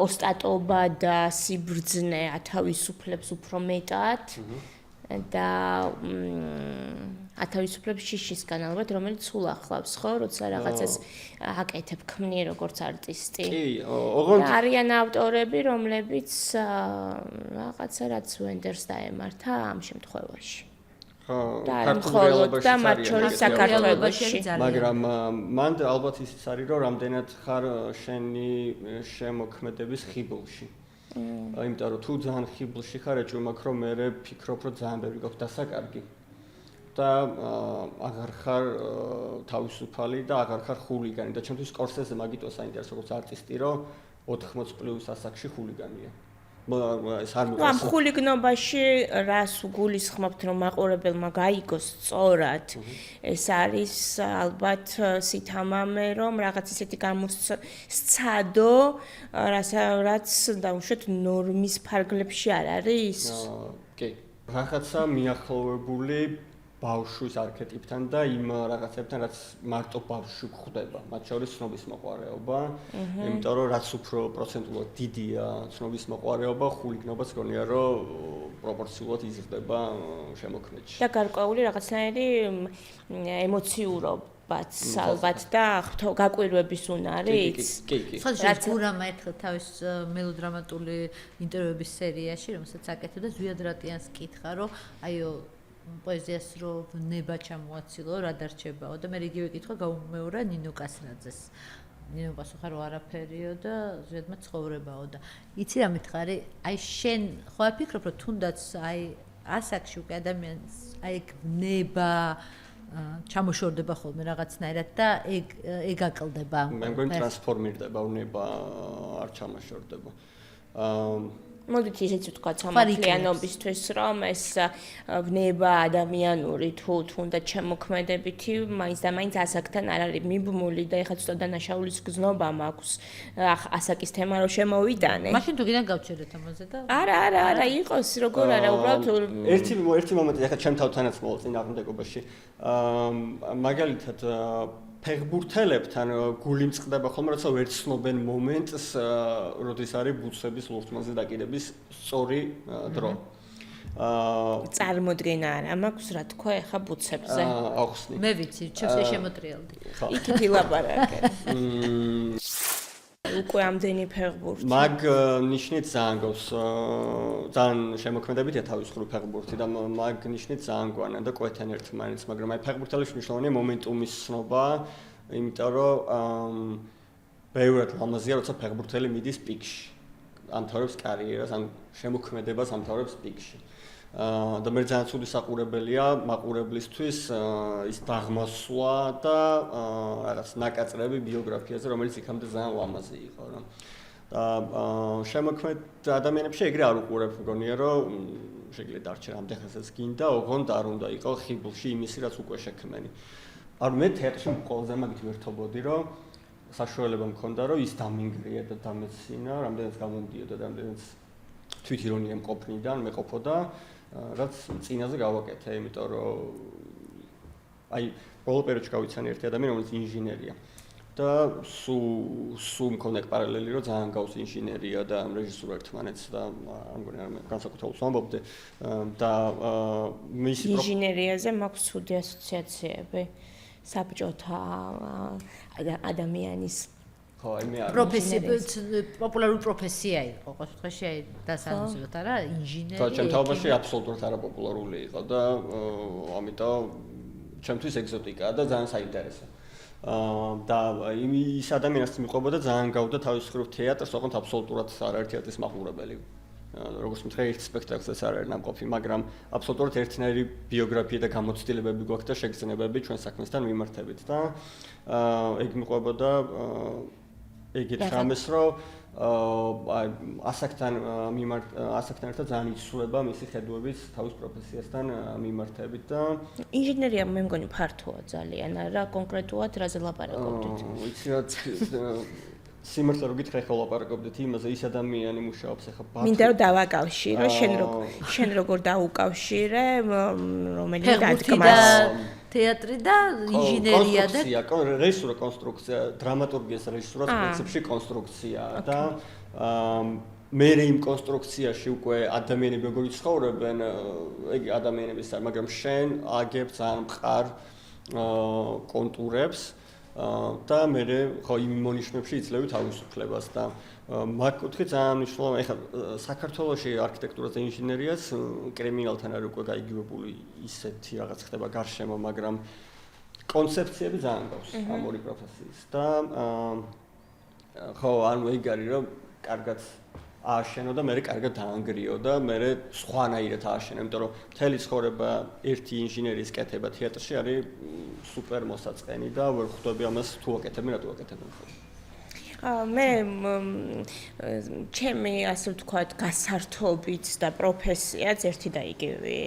ოსტატობა და სიბრძნე ათავისუფლებს უფრო მეტად და ათავისუფლებს შიშისგან ალბათ, რომელიც სულ ახლავს, ხო, როცა რაღაცას აკეთებ, ქმნი როგორც არტისტი. კი, ოღონდ არიან ავტორები, რომლებიც რაღაცა რაც ვენდერს დაემართა ამ შემთხვევაში. ხო, ქართულად და მათ შორის საქართველოში. მაგრამ მან ალბათ ისიც არის, რომ რამდენად ხარ შენი შემოქმედების ხიბლში. იმიტომ რომ თუ ძალიან ხიბლში ხარ, ეჭვი მაქვს რომ მე ფიქრობ, რომ ძალიან ბევრი გაქვს დასაკარგი. და აღარ ხარ თავისუფალი და აღარ ხარ ხულიგანი და ჩემთვის სკორსეზე მაგიტო საინტერესო როგორც არტისტი რომ 80+ ასაკში ხულიგანია. ეს არ მიყავს. ამ ხულიგნობაში რას უგულისხმობთ რომ მაყურებელმა გაიგოს სწორად ეს არის ალბათ სითამამე რომ რაღაც ისეთი გამოსცადო რაც დაუშვათ ნორმის ფარგლებში არ არის? კი, რაღაცა მიახლოვებული ბავშვის არქეტიპთან და იმ რაღაცებთან, რაც მარტო ბავშვი გვხვდება, მათ შორის ცნობის მოყვარეობა, იმიტომ რომ რაც უფრო პროცენტულად დიდია ცნობის მოყვარეობა, ხულიგნობას გონია, რომ პროპორციულად იზრდება შემოქმედში. და გარკვეული რაღაცნაირი ემოციურობაც ალბათ და გაკვირვების უნარიც. კი. რაც გურამა ერთხელ თავის მელოდრამატული ინტერვიუების სერიაში, რომელსაც აკეთებდა ზვიად რატიანს კითხა, რომ აიო პოეზიას რო ნება ჩამოაცილო, რა დარჩებაო და მე იგივე კითხვა გაუმეორა ნინო კასრაძეს. ნინო პასუხა რო არაფერიო და ზედმა ცხოვრებაო და იცი რა მითხარი, აი შენ ხო არ ფიქრობ რომ თუნდაც აი ასაკში უკვე ადამიანს აი ნება ჩამოშორდება ხოლმე რაღაცნაირად და ეგ აკლდება. მე მგონი ტრანსფორმირდება უნება არ ჩამოშორდება. მოდით ისიც ვთქვათ სამართლიანობისთვის, რომ ეს ვნება ადამიანური თუ თუნდაც შემოქმედებითი მაინც და მაინც ასაკთან არ არის მიბმული და ეხლა ცოტა დანაშაულის გზნობა მაქვს ასაკის თემა რო შემოვიდანე. მაშინ თუ კიდე გავჩერდეთ ამაზე და არა, იყოს როგორ არა, უბრალოდ ერთი მომენტი ეხლა ჩემ თავთანაც მოვალ წინააღმდეგობაში. მაგალითად ფეხბურთელებთან გული მწყდება ხოლმე, როცა ვერ ცნობენ მომენტს, როდის არის ბუცების ლურჯმანზე დაკიდების სწორი დრო. წარმოდგენა არა მაქვს რა თქვა ეხა ბუცებზე. ახსნი. მე ვიცი, ჩემს შემოტრიალდი. იქით ილაპარაკე. უკვე ამდენი ფეხბურთი. მაგ ნიშნით ძალიან გავს, ძალიან შემოქმედებითია თავისუფლი ფეხბურთი და მაგ ნიშნით ძალიან გვანა და კვეთენ ერთმანეთს, მაგრამ აი ფეხბურთელებში მნიშვნელოვანია მომენტუმის ცნობა, იმიტომ რომ ბევრად ლამაზია, როცა ფეხბურთელი მიდის პიკში. ამთავრებს კარიერას, ან შემოქმედებას ამთავრებს პიკში. და მე ძალიან ცუდი საყურებელია მაყურებლისთვის ის დაღმასვლა და რაღაც ნაკაწრები ბიოგრაფიაზე, რომელიც იქამდე ძალიან ლამაზი იყო, რა. და შემოქმედ ადამიანებში ეგრე არ უყურებ, მგონია, რომ შეიძლება დარჩე რამდენსაც გინდა, ოღონდ არ უნდა იყო ხიბლში იმისი, რაც უკვე შექმენი. არ მე თეატრში ყველაზე მაგით ვერთობოდი, რომ საშუალება მქონდა, რომ ის დამინგრია და დამეცინა, რამდენიც გამომდიოდა და რამდენიც თვითირონია მყოფნიდან მეყოფოდა, რაც წინაზე გავაკეთე, იმიტომ რომ აი ბოლო პერიოდში გავიცანი ერთი ადამიანი, რომელიც ინჟინერია. და სულ მქონდა პარალელი, რომ ძალიან გავს ინჟინერია და რეჟისურა ერთმანეთს და არ მგონი არ განსაკუთრებულს ვამბობდი და მისი ინჟინერიაზე მაქვს ცუდი ასოციაციები. საბჭოთა ადამიანის ხო, აი მე არ პოპულარული პროფესია იყო, ყოველ შემთხვევაში აი დასანაცვლოდ არა, ინჟინერი. ხო, ჩემ თავობაში აბსოლუტურად არაპოპულარული იყო და ამიტომ ჩემთვის ეგზოტიკაა და ძალიან საინტერესო. და ის ადამიანს მიყვებოდა ძალიან გავდა თავის მხრივ თეატრს, ოღონდ აბსოლუტურად არაერთი თეატრის მაყურებელი. როგორც მითხრა, ერთ სპექტაკლსაც არ არის ნამყოფი, მაგრამ აბსოლუტურად ერთნაირი ბიოგრაფია და გამოცდილებები გვაქვს და შეგრძნებები ჩვენ საქმესთან მიმართებით და ეგ მიყვებოდა ეგეთ რამეს, რომ ასაკთან ერთად ძალიან იცვლება მისი ხედვების თავის პროფესიასთან მიმართებით და ინჟინერია მე მგონი ფართოა ძალიან, რა კონკრეტულად რაზე ლაპარაკობდით? ვიცი რა სიმართლე რო გითხრა ხა ლაპარაკობდით იმაზე ის ადამიანი მუშაობს ახლა მინდა რომ დავაკავშირო შენ როგორ დაუკავშირე რომელი დადგმას თეატრი და ინჟინერია და რეჟისურა კონსტრუქცია დრამატურგიას რეჟისურას პრინციპში კონსტრუქცია და მე იმ კონსტრუქციაში უკვე ადამიანები როგორ ცხოვრობენ ეგ ადამიანების არ მაგრამ შენ აგებ ძალიან მყარ კონტურებს და მე ხო იმ მონიშნებში იძლევი თავისუფლებას და მაგ კუთხით ძალიან მნიშვნელოვანი ეხლა საქართველოში არქიტექტურას და ინჟინერიას კრიმინალთან არის უკვე გაიგივებული ისეთი რაღაც ხდება გარშემო მაგრამ კონცეფციები ძალიან გვაქვს ამ ორი პროფესიის და ხო ანუ ეგ არის რომ კარგად ააშენო და მე კარგად დაანგრიო და მე სხვანაირად ააშენე, იმიტომ რომ მთელი ცხოვრება ერთი ინჟინერიის კეთება თეატრში არის სუპერ მოსაწყენი და ვერ ხვდები ამას თუ აკეთებენ, რატო აკეთებენ. მე ჩემი ასე ვთქვათ გასართობით და პროფესიაც ერთი და იგივე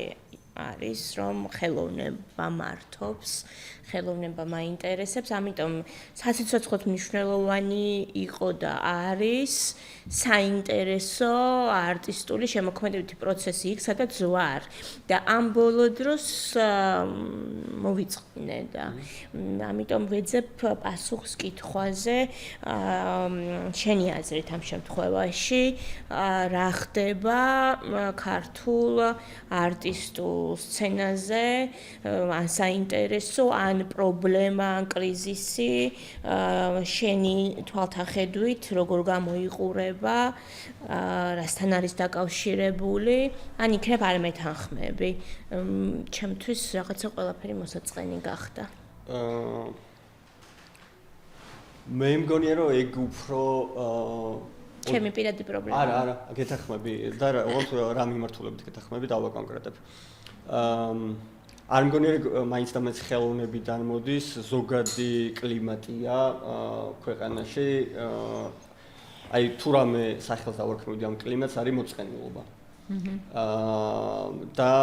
არის რომ ხელოვნება მართობს ხელოვნება მაინტერესებს, ამიტომ საციცოცხლოდ მნიშვნელოვანი იყო და არის საინტერესო არტისტული შემოქმედებითი პროცესი იქ, სადაც ვარ და ამ ბოლო დროს მოვიწყინე და ამიტომ ვეძებ პასუხს კითხვაზე შენი აზრით ამ შემთხვევაში რა ხდება ქართულ არტისტულ სცენაზე ან საინტერესო ან პრობლემა ან კრიზისი შენი თვალთახედვით როგორ გამოიყურება რასთან არის დაკავშირებული ან იქნებ არ მეთანხმები ჩემთვის რაღაცა ყველაფერი მოსაწყენი გახდა მე მგონია რომ ეგ უფრო ჩემი პირადი პრობლემა არა გეთახმები და რა მიმართულებით გეთახმები დავაკონკრეტებ არ მგონია მაინც და მაინც ხელოვნებიდან მოდის ზოგადი კლიმატია ქვეყანაში აი თუ რამე სახელს დავარქმევდი ამ კლიმატს არის მოწყენილობა და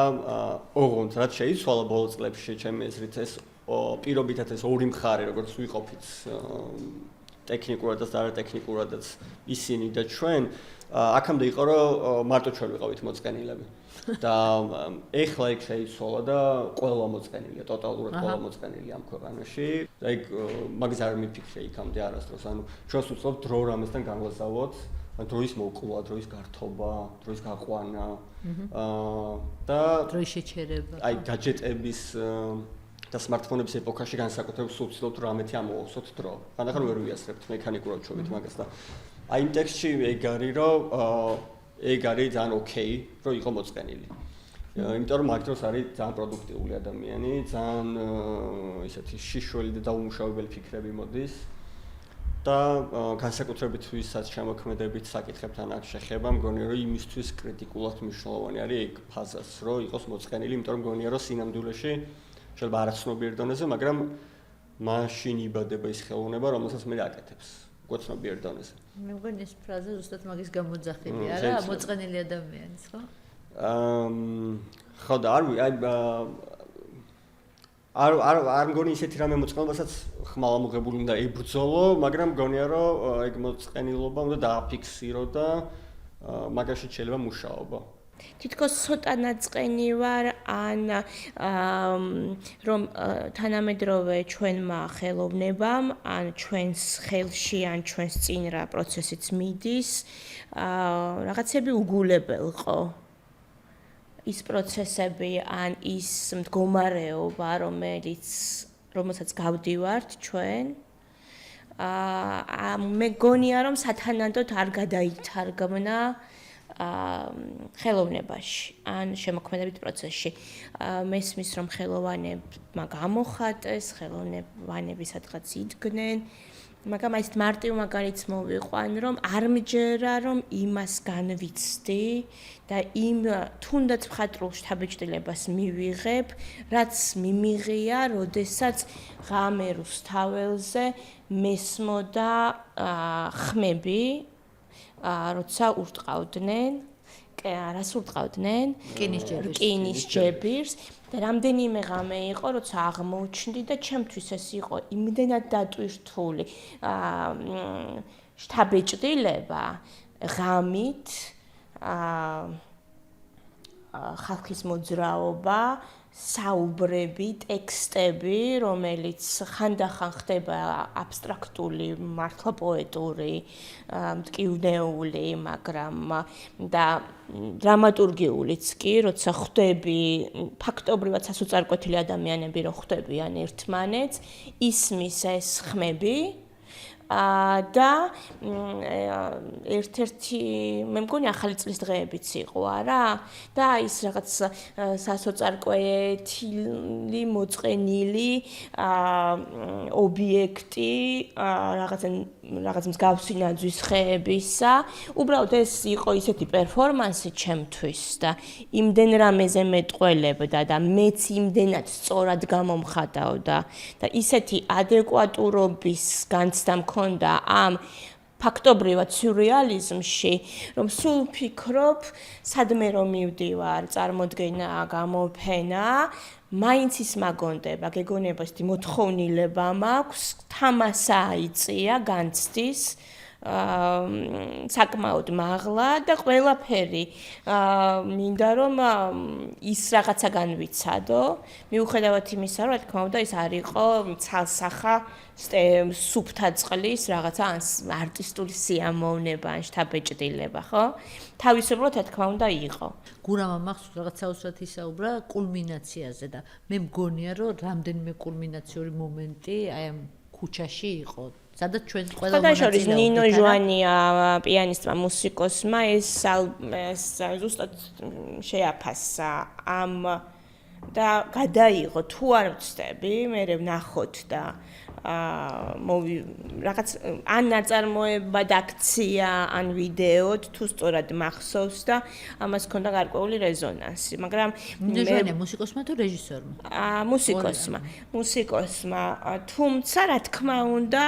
ოღონდ რაც შეიცვალა ბოლო წლებში ჩემი აზრით ეს პირობითად ეს ორი მხარე როგორც ვიყოფით ტექნიკურადაც და არატექნიკურადაც ისინი და ჩვენ აქამდე იყო რომ მარტო ჩვენ ვიყავით მოწყენილები და ეხლა იქ შეიცვალა და ყველა მოწყენილია ტოტალურად ყველა მოწყენილია ამ ქვეყანაში და იქ მაგას არ მიფიქრე იქამდე არასდროს ანუ ჩვენს უწევთ დრო რამესთან განვაზავოთ დროის მოკლა დროის გართობა დროის გაყვანა და დროის შეჩერება აი გაჯეტების და smartphone-ების ეპოქაში განსაკუთრებით სულცილობთ რამეთი ამოვსოთ დრო. განახარ ვერ ვიასრებთ მექანიკურად ჩვევით მაგას და აი იმ ტექსტში ეგ არის რომ ეგ არის ძალიან ოკეი რომ იყო მოწყენილი. იმიტომ რომ მაგ დროს არის ძალიან პროდუქტიული ადამიანი, ძალიან ისეთი შიშველი და დაუმუშავებელი ფიქრები მოდის და განსაკუთრებით ვისაც შემოქმედებით საკითხებთან აქ შეხება, მგონია რომ იმისთვის კრიტიკულად მნიშვნელოვანი არის ეგ ფაზაც რომ იყოს მოწყენილი, იმიტომ რომ მგონია რომ სინამდვილეში შეიძლება არაცნობიერ დონეზე, მაგრამ მაშინ იბადება ის ხელოვნება, რომელსაც მე აკეთებს. გოცნობიერ დონეზე. მე მგონი ეს ფრაზა ზუსტად მაგის გამოძახილია რა, მოწყენილი ადამიანის, ხო? ხო და არ მგონი ისეთი რამე მოწყენილობასაც ხმალ ამოღებული უნდა ებრძოლო, მაგრამ მგონია რომ ეგ მოწყენილობა უნდა დააფიქსირო და მაგაში შეიძლება მუშაობა. თითქოს ცოტა ნაწყენი ვარ ან რომ თანამედროვე ჩვენმა ხელოვნებამ ან ჩვენს ხელში ან ჩვენს წინ რა პროცესიც მიდის რაღაცები უგულებელყო ის პროცესები ან ის მდგომარეობა რომელსაც გავდივართ ჩვენ მე გონია რომ სათანადოდ არ გადაითარგმნა ხელოვნებაში ან შემოქმედებით პროცესში. მესმის რომ ხელოვანებმა გამოხატეს, ხელოვნებები სადღაც იდგნენ, მაგრამ ეს მარტივ მაგალითს მოვიყვან, რომ არ მჯერა რომ იმას განვიცდი და იმ თუნდაც მხატვრულ შთაბეჭდილებას მივიღებ, რაც მიმიღია, როდესაც ღამე რუსთაველზე მესმოდა ხმები, როცა ურტყავდნენ, რას ურტყავდნენ? რკინის ჯებირს. და რამდენიმე ღამე იყო, როცა აღმოჩნდი და ჩემთვის ეს იყო იმდენად დატვირთული შთაბეჭდილება ღამით, ხალხის მოძრაობა, საუბრები, ტექსტები, რომელიც ხანდახან ხდება აბსტრაქტული, მართლა პოეტური, მტკივნეული, მაგრამ და დრამატურგიულიც კი, როცა ხვდები ფაქტობრივად სასოწარკვეთილი ადამიანები, რომ ხვდებიან ერთმანეთს, ისმის ეს ხმები და ერთ-ერთი მე მგონი ახალი წლის დღეებიც იყო არა და ის რაღაც სასოწარკვეთილი მოწყენილი ობიექტი რაღაც მსგავსი ნაძვის ხეებისა უბრალოდ ეს იყო ისეთი პერფორმანსი ჩემთვის და იმდენ რამეზე მეტყველებდა და მეც იმდენად სწორად გამომხატავდა და ისეთი ადეკვატურობის განცდა მქონდა ამ ფაქტობრივად სიურრეალიზმში, რომ სულ ვფიქრობ, სადმე რომ მივდივარ, წარმოდგენა, გამოფენა, მაინც ის მაგონდება, გეგონება ისეთი მოთხოვნილება მაქვს, თამასა აიწია, განცდის, საკმაოდ მაღლა და ყველაფერი მინდა რომ ის რაღაცა განვიცადო, მიუხედავად იმისა, რომ თქმა უნდა ის არ იყო ცალსახა სუფთა წყლის რაღაცა არტისტული სიამოვნება ან შთაბეჭდილება, ხო? თავისებურად თქმა უნდა იყო. გურამმა მახსოვს რაღაც საოცრად ისაუბრა კულმინაციაზე და მე მგონია რომ რამდენიმე კულმინაციური მომენტი აი ამ ქუჩაში იყო. სადაც ჩვენ ყველა მონაწილეობთ. ნინო ჟვანია პიანისტმა, მუსიკოსმა ეს ზუსტად შეაფასა ამ და გადაიღო თუ არ ვცდები, მე ვნახოთ და რაღაც ან ნაწარმოება და აქცია ან ვიდეოდ თუ სწორად მახსოვს და ამას ქონდა გარკვეული რეზონანსი, მაგრამ მე მუსიკოსმა თუ რეჟისორმა? მუსიკოსმა, თუმცა რა თქმა უნდა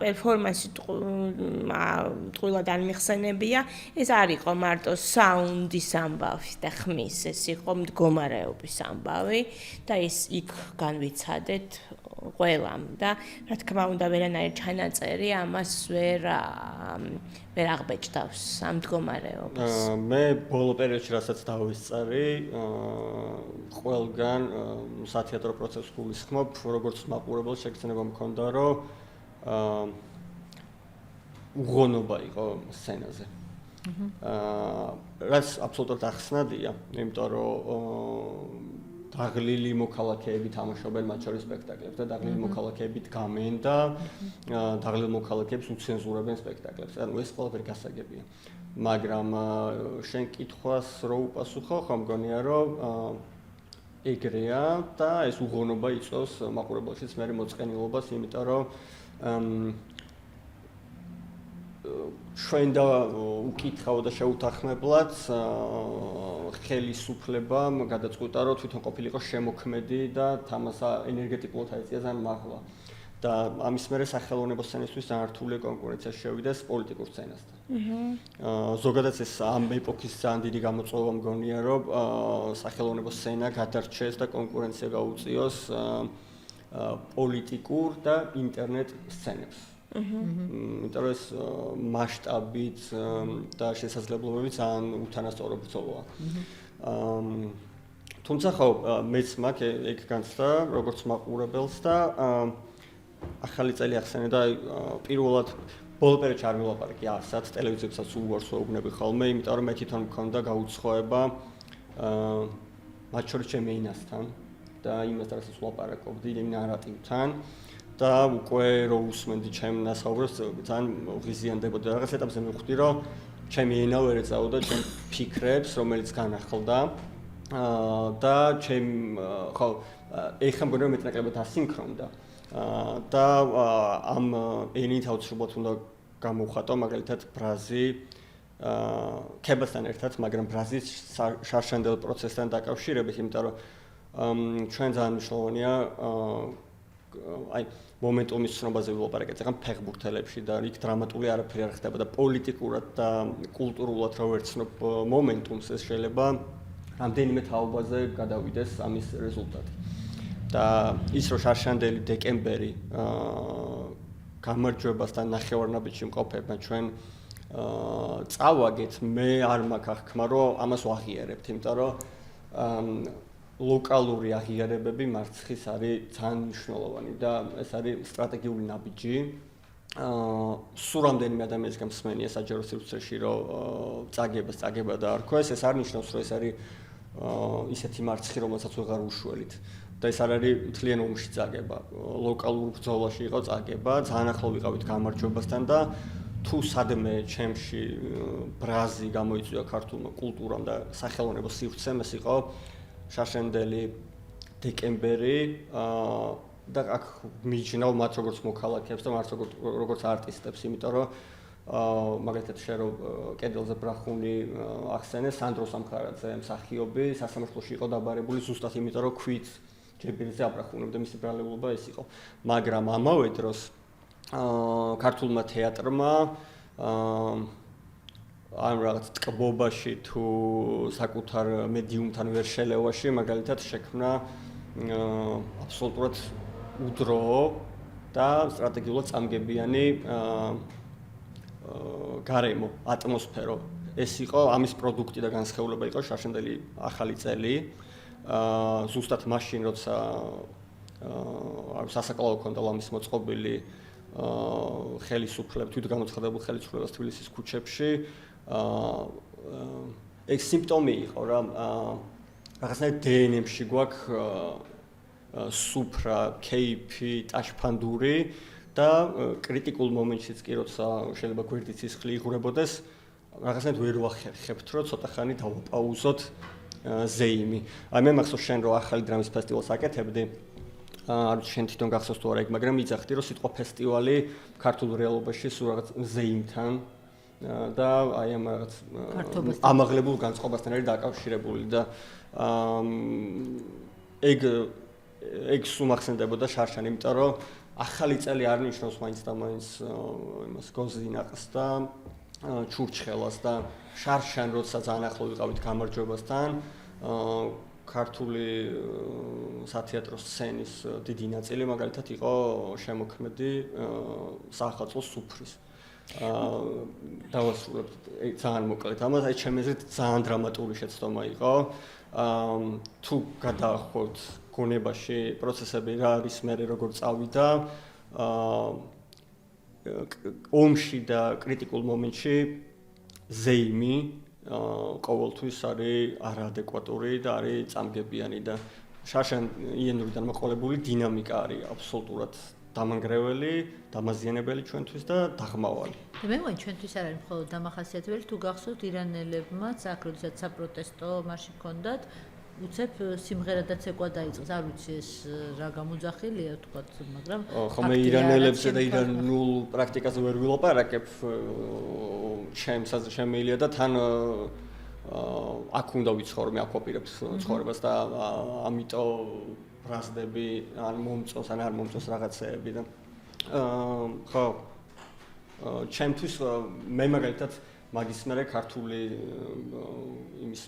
პერფორმანსი ტყუილად არ მიხსენებია, ეს არ იყო მარტო საუნდის ამბავი და ხმის, ეს იყო მდგომარეობის ამბავი და ეს იქ განვიცადეთ ყველამ და რა თქმა უნდა ვერანაირ ჩანაწერი ამას ვერ აღბეჭდავს ამ მდგომარეობას. მე ბოლო პერიოდში რასაც დავისწარი, ყველგან სათეატრო პროცესს გულისხმობ, როგორც მაყურებელს შეგრძნება მქონდა, რომ უღონობა იყო სცენაზე. რაც აბსოლუტურად ახსნადია, იმიტომ რომ დაღლილი მოქალაქეები თამაშობენ მათ შორის სპექტაკლებს და დაღლილი მოქალაქეები დგამენ და დაღლილი მოქალაქეებს უცენზურებენ სპექტაკლებს. ანუ ეს ყველაფერი გასაგებია. მაგრამ შენ კითხვას რო უპასუხო, ხო მგონია რომ ეგრეა და ეს უღონობა იწვევს მაყურებელშიც მე მოწყენილობას, იმიტომ რომ ჩვენ და უკითხავ და შეუთანხმებლად ხელისუფლებამ გადაწყვიტა რომ თვითონ ყოფილიყო შემოქმედი და თამასა ენერგეტიკულად აიწია ძალიან მაღლა და ამის მერე სახელოვნებო სცენისთვის ნართული კონკურენცია შევიდეს პოლიტიკურ სცენასთან. ზოგადად ეს ამ ეპოქის ძალიან დიდი გამოწვევა მგონია რომ სახელოვნებო სცენა გადარჩეს და კონკურენცია გაუწიოს პოლიტიკურ და ინტერნეტ სცენებს. იმიტომ რომ ეს მასშტაბით და შესაძლებლობებით ძალიან უთანასწორო ბრძოლაა. თუმცა ხო მეც მაქვს ეგ განცდა როგორც მაყურებელს და ახალი წელი ახსენე და პირველად ბოლო პერიოდში არ ვილაპარაკი ასად ტელევიზიებსაც უარს ვეუბნები ხოლმე, იმიტომ რომ მე თვითონ მქონდა გაუცხოება მათ შორის ჩემი ენასთან და იმასთან რასაც ვლაპარაკობდი იმ ნარატივთან. და უკვე რო უსმენდი ჩემ ნასაუბრებს ძალიან ღიზიანდებოდა. რაღაც ეტაპზე მივხვდი, რომ ჩემი ენა ვერ ეწაოდა ჩემ ფიქრებს, რომელიც განახლდა. და ხო, ეხლა მგონი რომ მეტნაკლებად ასინქრონდა. და ამ ენით აუცილებლად უნდა გამოვხატო მაგალითად ბრაზი ქებასთან ერთად, მაგრამ ბრაზის შარშანდელ პროცესთან დაკავშირებით, იმიტომ რომ ჩვენ ძალიან მნიშვნელოვანია აი მომენტუმის ცნობაზე ვილაპარაკეთ, ახლა ფეხბურთელებში და იქ დრამატული არაფერი არ ხდება და პოლიტიკურად და კულტურულად რო ვერცნობ მომენტუმს, ეს შეიძლება რამდენიმე თაობაზე გადავიდეს ამის რეზულტატი. და ის რომ შარშანდელი დეკემბერი გამარჯვებასთან ნახევარნაბიჯში მყოფებმა ჩვენ წავაგეთ, მე არ მაქვს ახქმა რომ ამას ვაღიარებთ, იმიტომ რომ ლოკალური აღიარებები მარცხის არის ძალიან მნიშვნელოვანი და ეს არის სტრატეგიული ნაბიჯი. სულ რამდენიმე ადამიანის გამსმენია საჯარო სივრცეში რომ წაგება და არ ქვეს, ეს არ ნიშნავს რომ ეს არის ისეთი მარცხი, რომელსაც ვეღარ უშველით. და ეს არ არის მთლიან ომში წაგება. ლოკალურ ბრძოლაში იყო წაგება, ძალიან ახლო ვიყავით გამარჯვებასთან და თუ სადმე ჩემში ბრაზი გამოიწვია ქართულმა კულტურამ და სახელოვნებო სივრცემ, ეს იყო შარშანდელი დეკემბერი და აქ მიჯნავ მათ როგორც მოქალაქეებს და მათ როგორც არტისტებს, იმიტომ რომ მაგალითად შენ რომ კედელზე ბრახუნი ახსენე სანდრო სამხარაძე მსახიობი სასამართლოში იყო დაბარებული ზუსტად იმიტომ რომ ქვით ჯებირზე აბრახუნებდა მისი ბრალებლობა ეს იყო. მაგრამ ამავე დროს ქართულმა თეატრმა ამ რაღაც ტკბობაში თუ საკუთარ მედიუმთან ვერ შელევაში მაგალითად შექმნა აბსოლუტურად უდროო და სტრატეგიულად წამგებიანი გარემო, ატმოსფერო. ეს იყო ამის პროდუქტი და განსხეულება იყო შარშანდელი ახალი წელი. ზუსტად მაშინ როცა სასაკლაო ქონდა ლამის მოწყობილი ხელისუფლება, თვითგამოცხადებულ ხელისუფლებას თბილისის ქუჩებში ეს სიმპტომი იყო რა რაღაცნაირად დნმ-ში გვაქვს სუფრა, кейფი, ტაშფანდური და კრიტიკულ მომენტშიც კი როცა შეიძლება გვერდით სისხლი იღურებოდეს რაღაცნაირად ვერ ვახერხებთ რომ ცოტა ხანი დავაპაუზოთ ზეიმი. აი მე მახსოვს შენ რომ ახალი დრამის ფესტივალს აკეთებდი არ შენ თვითონ გახსოვს თუ არა იქ, მაგრამ იძახდი რომ სიტყვა ფესტივალი ქართულ რეალობაში სულ რაღაც ზეიმთან და აი ამ რაღაც ამაღლებულ განწყობასთან არის დაკავშირებული და ეგ სულ მახსენდებოდა შარშან, იმიტომ რომ ახალი წელი არ ნიშნავს მაინც და მაინც იმას გოზინაყს და ჩურჩხელას და შარშან როცა ძალიან ახლო ვიყავით გამარჯვებასთან ქართული სათეატრო სცენის დიდი ნაწილი მაგალითად იყო შემოქმედი საახალწლო სუფრის. დავასრულებ ძალიან მოკლედ ამას, აი ჩემი აზრით ძალიან დრამატული შეცდომა იყო. თუ გადაახოთ გონებაში პროცესები რა არის მე როგორ წავიდა ომში და კრიტიკულ მომენტში ზეიმი ყოველთვის არის არაადეკვატური და არის წამგებიანი და შარშან იენურიდან მოყოლებული დინამიკა არის აბსოლუტურად დამანგრეველი, დამაზიანებელი ჩვენთვის და დაღმავალი. მე მგონი ჩვენთვის არ არის მხოლოდ დამახასიათებელი, თუ გახსოვთ ირანელებმაც აქ როდესაც საპროტესტო მარში ჰქონდათ, უცებ სიმღერადაც ეკვა დაიწყეს, არ ვიცი ეს რა გამოძახილია თქვა, მაგრამ ხო მე ირანელებსა და ირანულ პრაქტიკაზე ვერ ვილაპარაკებ, შემიძლია და თან აქ უნდა ვიცხოვრო, მე აქ ვაპირებ ცხოვრებას და ამიტომ ბრაზდები ან მომწონს ან არ მომწონს რაღაცეები და ხო ჩემთვის მე მაგალითად მაგის მერე ქართული იმის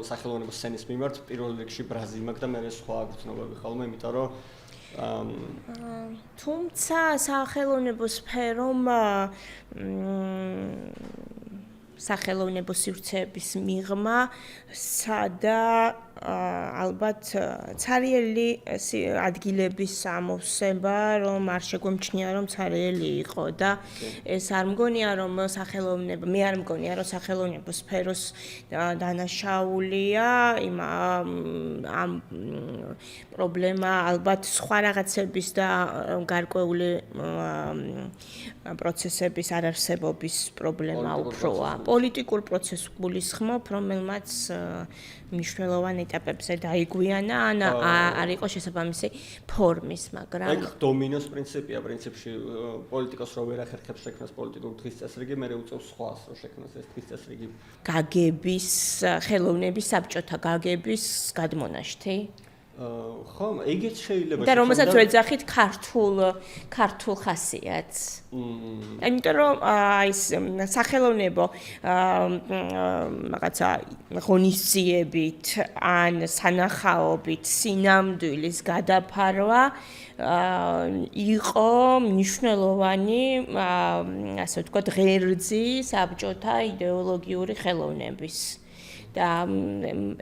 სახელოვნებო სცენის მიმართ პირველ რიგში ბრაზი მაქვს და მე სხვა გრძნობები ხოლმე, იმიტომ რომ თუმცა სახელოვნებო სფერომ სახელოვნებო სივრცეების მიღმა სადა ალბათ ცარიელი ადგილების ამოვსება, რომ არ შეგვემჩნია რომ ცარიელი იყო და ეს არ მგონია რომ სახელოვნებო, მე არ მგონია რომ სახელოვნებო სფეროს დანაშაულია ამ პრობლემა ალბათ სხვა რაღაცების და გარკვეული პროცესების არარსებობის პრობლემა უფროა. პოლიტიკურ პროცესს გულისხმობ, რომელმაც მნიშვნელოვან ეტაპებზე დაიგვიანა, ან არ იყო შესაბამისი ფორმის, მაგრამ ეგ დომინოს პრინციპია, პრინციპში პოლიტიკოს რო ვერ ახერხებს შექმნას პოლიტიკურ დღის წესრიგი, მე უწევს სხვას რო შექმნას ეს დღის წესრიგი. გაგების ხელოვნების საბჭოთა გაგების გადმონაშთი? ხო, ეგეც შეიძლება და რომელსაც ვეძახით ქართულ ხასიათს. იმიტომ რომ ის სახელოვნებო რაღაცა ღონისძიებით ან სანახაობით სინამდვილის გადაფარვა იყო მნიშვნელოვანი, ასე ვთქვათ, ღერძი საბჭოთა იდეოლოგიური ხელოვნების. და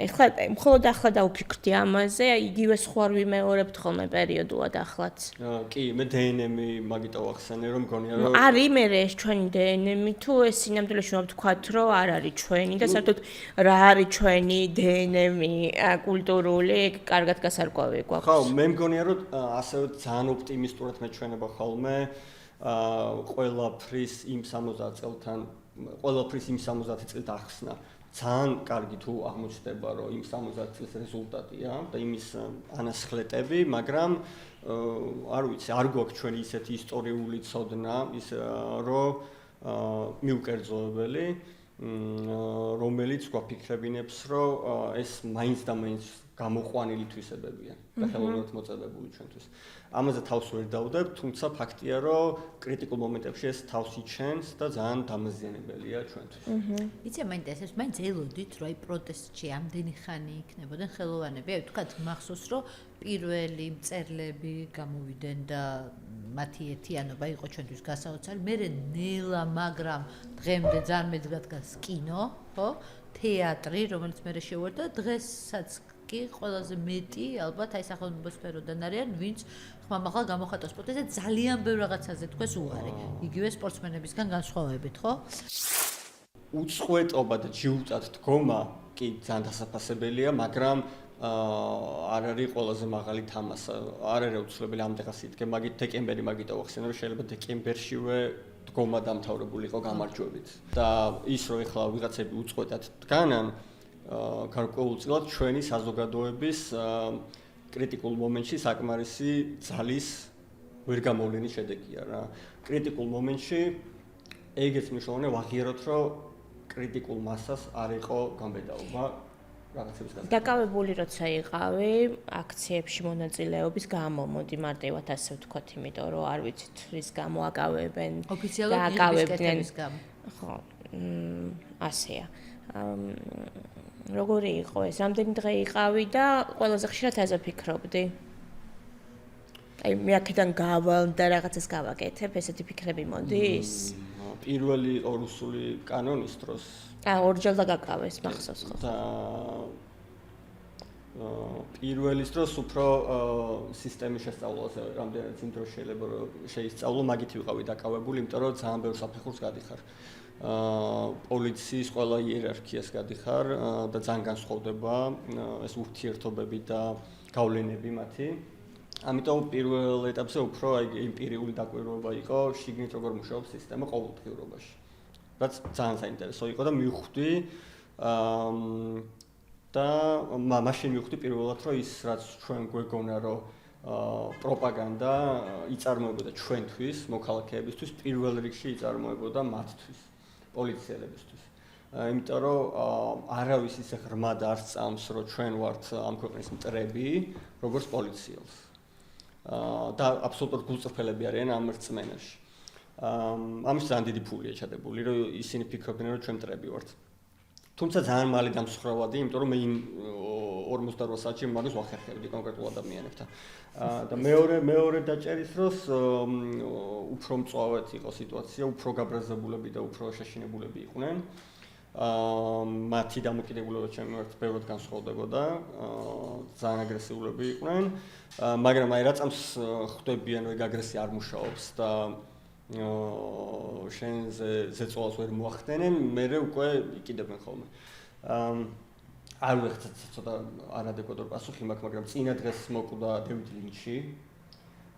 ეხლა მხოლოდ ახლა დავფიქრდი ამაზე, იგივე სხვა ვიმეორებთ ხოლმე პერიოდულად ახლაც. კი, მე დნმ-ი მაგიტო ვახსენე, რომ მგონია რომ არის მე ეს ჩვენი დნმ-ი თუ ეს სინამდვილეში უნდა ვთქვათ, რომ არ არის ჩვენი და საერთოდ რა არის ჩვენი დნმ-ი კულტურული, კარგად გასარკვევი გვაქვს. ხო, მე მგონია რომ ასევე ძალიან ოპტიმისტურად მეჩვენება ხოლმე ყველაფრის იმ 70 წელთან, ყველაფრის იმ 70 წელით ახსნა. ძალიან კარგი თუ აღმოჩნდება, რომ იმ 70 წლის რეზულტატია და იმის ანასხლეტები, მაგრამ არ ვიცი, არ გვაქვს ჩვენი ისეთი ისტორიული ცოდნა, ის რომ მიუკერძოებელი, რომელიც გვაფიქრებინებს, რომ ეს მაინც და მაინც გამოყვანილი თვისებებია და ხელოვნურად მოწოდებული ჩვენთვის. ამაზე თავს ვერ დავდებ, თუმცა ფაქტია, რომ კრიტიკულ მომენტებში ეს თავს იჩენს და ძალიან დამაზიანებელია ჩვენთვის. იცი, მაინტერესებს, მაინც ელოდით, რომ აი პროტესტში ამდენი ხანი იქნებოდნენ ხელოვანები, აი თქვათ მახსოვს, რომ პირველი მწერლები გამოვიდნენ და მათი ერთიანობა იყო ჩვენთვის გასაოცარი, მერე ნელა, მაგრამ დღემდე ძალიან მეძგადგას კინო, ხო? თეატრი, რომელიც მერე შევარდა, დღესაც კი ყველაზე მეტი ალბათ აი სახელმწიფო სფეროდან არიან, ვინც ხმამაღლა გამოხატავს პროტესტზე ძალიან ბევრ რაღაცაზე თქვეს უარი. იგივე სპორტსმენებისგან განსხვავებით, ხო? უწყვეტობა და ჯიუტად დგომა კი ძალიან დასაფასებელია, მაგრამ არ არის ყველაზე მაღალი თამასა. არ არის აუცილებელი ამდღას იდგე, მაგით დეკემბერი მაგიტო ვახსენე, რომ შეიძლება დეკემბერშივე დგომა დამთავრებული იყო გამარჯვებით. და ის რომ ეხლა ვიღაცები უწყვეტად დგანან გარკვეულწილად ჩვენი საზოგადოების კრიტიკულ მომენტში საკმარისი ძალის ვერ გამოვლენის შედეგია რა. კრიტიკულ მომენტში ეგეც მნიშვნელოვანია ვაღიაროთ, რომ კრიტიკულ მასას არ იყო გამბედაობა რაღაცების გასაგებად. დაკავებული როცა იყავი აქციებში მონაწილეობის გამო, მოდი მარტივად ასე ვთქვათ, იმიტომ რომ არ ვიცით რის გამო აკავებენ. ოფიციალურად აკავებდნენ გამო. ხო, ასეა. როგორი იყო ეს? რამდენი დღე იყავი და ყველაზე ხშირად აზე ფიქრობდი? აი მე აქედან გავალ და რაღაცას გავაკეთებ, ესეთი ფიქრები მოდის? პირველი რუსული კანონის დროს ორჯერ და გაკავეს მახსოვს ხო? და პირველის დროს უფრო სისტემის შესწავლაზე რამდენიც იმ დროს შეიძლება შეისწავლო, მაგით ვიყავი დაკავებული, იმიტომ რომ ძალიან ბევრ საფეხურს გადიხარ. პოლიციის ყველა იერარქიას გადიხარ და ძალიან განსხვავდება ეს ურთიერთობები და გავლენები მათი. ამიტომ პირველ ეტაპზე უფრო აი ემპირიული დაკვირვება იყო შიგნით როგორ მუშაობს სისტემა ყოველდღიურობაში. რაც ძალიან საინტერესო იყო და მივხვდი და მაშინ მივხვდი პირველად რომ ის რაც ჩვენ გვეგონა რომ პროპაგანდა იწარმოებოდა ჩვენთვის, მოქალაქეებისთვის, პირველ რიგში იწარმოებოდა მათთვის, პოლიციელებისთვის. იმიტომ რომ არავის ისე ღრმად არ სწამს რომ ჩვენ ვართ ამ ქვეყნის მტრები, როგორც პოლიციელს. და აბსოლუტურად გულწრფელები არიან ამ რწმენაში. ამის ძალიან დიდი ფულია ჩადებული, რომ ისინი ფიქრობენ, რომ ჩვენ მტრები ვართ. თუმცა ძალიან მალე დამსხვრევადი, იმიტომ რომ მე იმ 48 საათში მაგას ვახერხებდი კონკრეტულ ადამიანებთან. და მეორე დაჭერის დროს უფრო მწვავედ იყო სიტუაცია, უფრო გაბრაზებულები და უფრო შეშინებულები იყვნენ. მათი დამოკიდებულება ჩემი მიმართ ბევრად განსხვავდებოდა, ძალიან აგრესიულები იყვნენ, მაგრამ აი რაწამს ხვდებიან, რომ ეგ აგრესია არ მუშაობს და შენზე ზეწოლას ვერ მოახდენენ, მერე უკვე იყიდებენ ხოლმე. არ ვეხცეთ ცოტა არადეკვატურ პასუხი მაქვს, მაგრამ წინა დღეს მოკვდა დევიდ ლინჩი,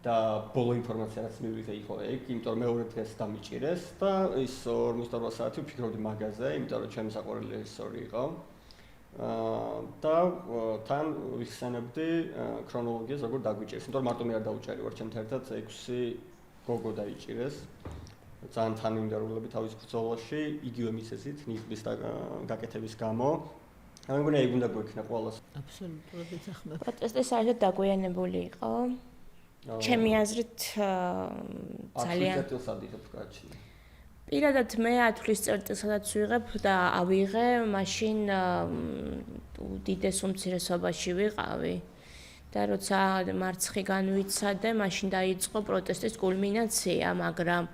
და ბოლო ინფორმაცია რაც მივიღე იყო ეგ, იმიტომ რომ მეორე დღეს დამიჭირეს და ის 48 საათი ვფიქრობდი მაგაზე, იმიტომ რომ ჩემი საყვარელი რეჟისორი იყო. და თან ვიხსენებდი ქრონოლოგიას როგორ დაგვიჭირეს, იმიტომ რომ მარტო მე არ დაუჭერი ვარ ჩემთან ერთად 6 გოგო დაიჭირეს. ძალიან თანმიმდევრულები თავის ბრძოლაში, იგივე მიზეზით, ნიღბის და გაკეთების გამო. მე მგონია ეგ უნდა გვექნა ყველას. აბსოლუტურად ეხმება. პროტესტი საერთოდ დაგვიანებული იყო. ჩემი აზრით ძალიან აწილს ადიღებ გაჩნდა. პირადად მე 10 თვის წერტილსაც ვიღებ და ავიღე, მაშინ უდიდეს უმცირესობაში ვიყავი. და როცა მარცხი განვიცადე, მაშინ დაიწყო პროტესტის კულმინაცია, მაგრამ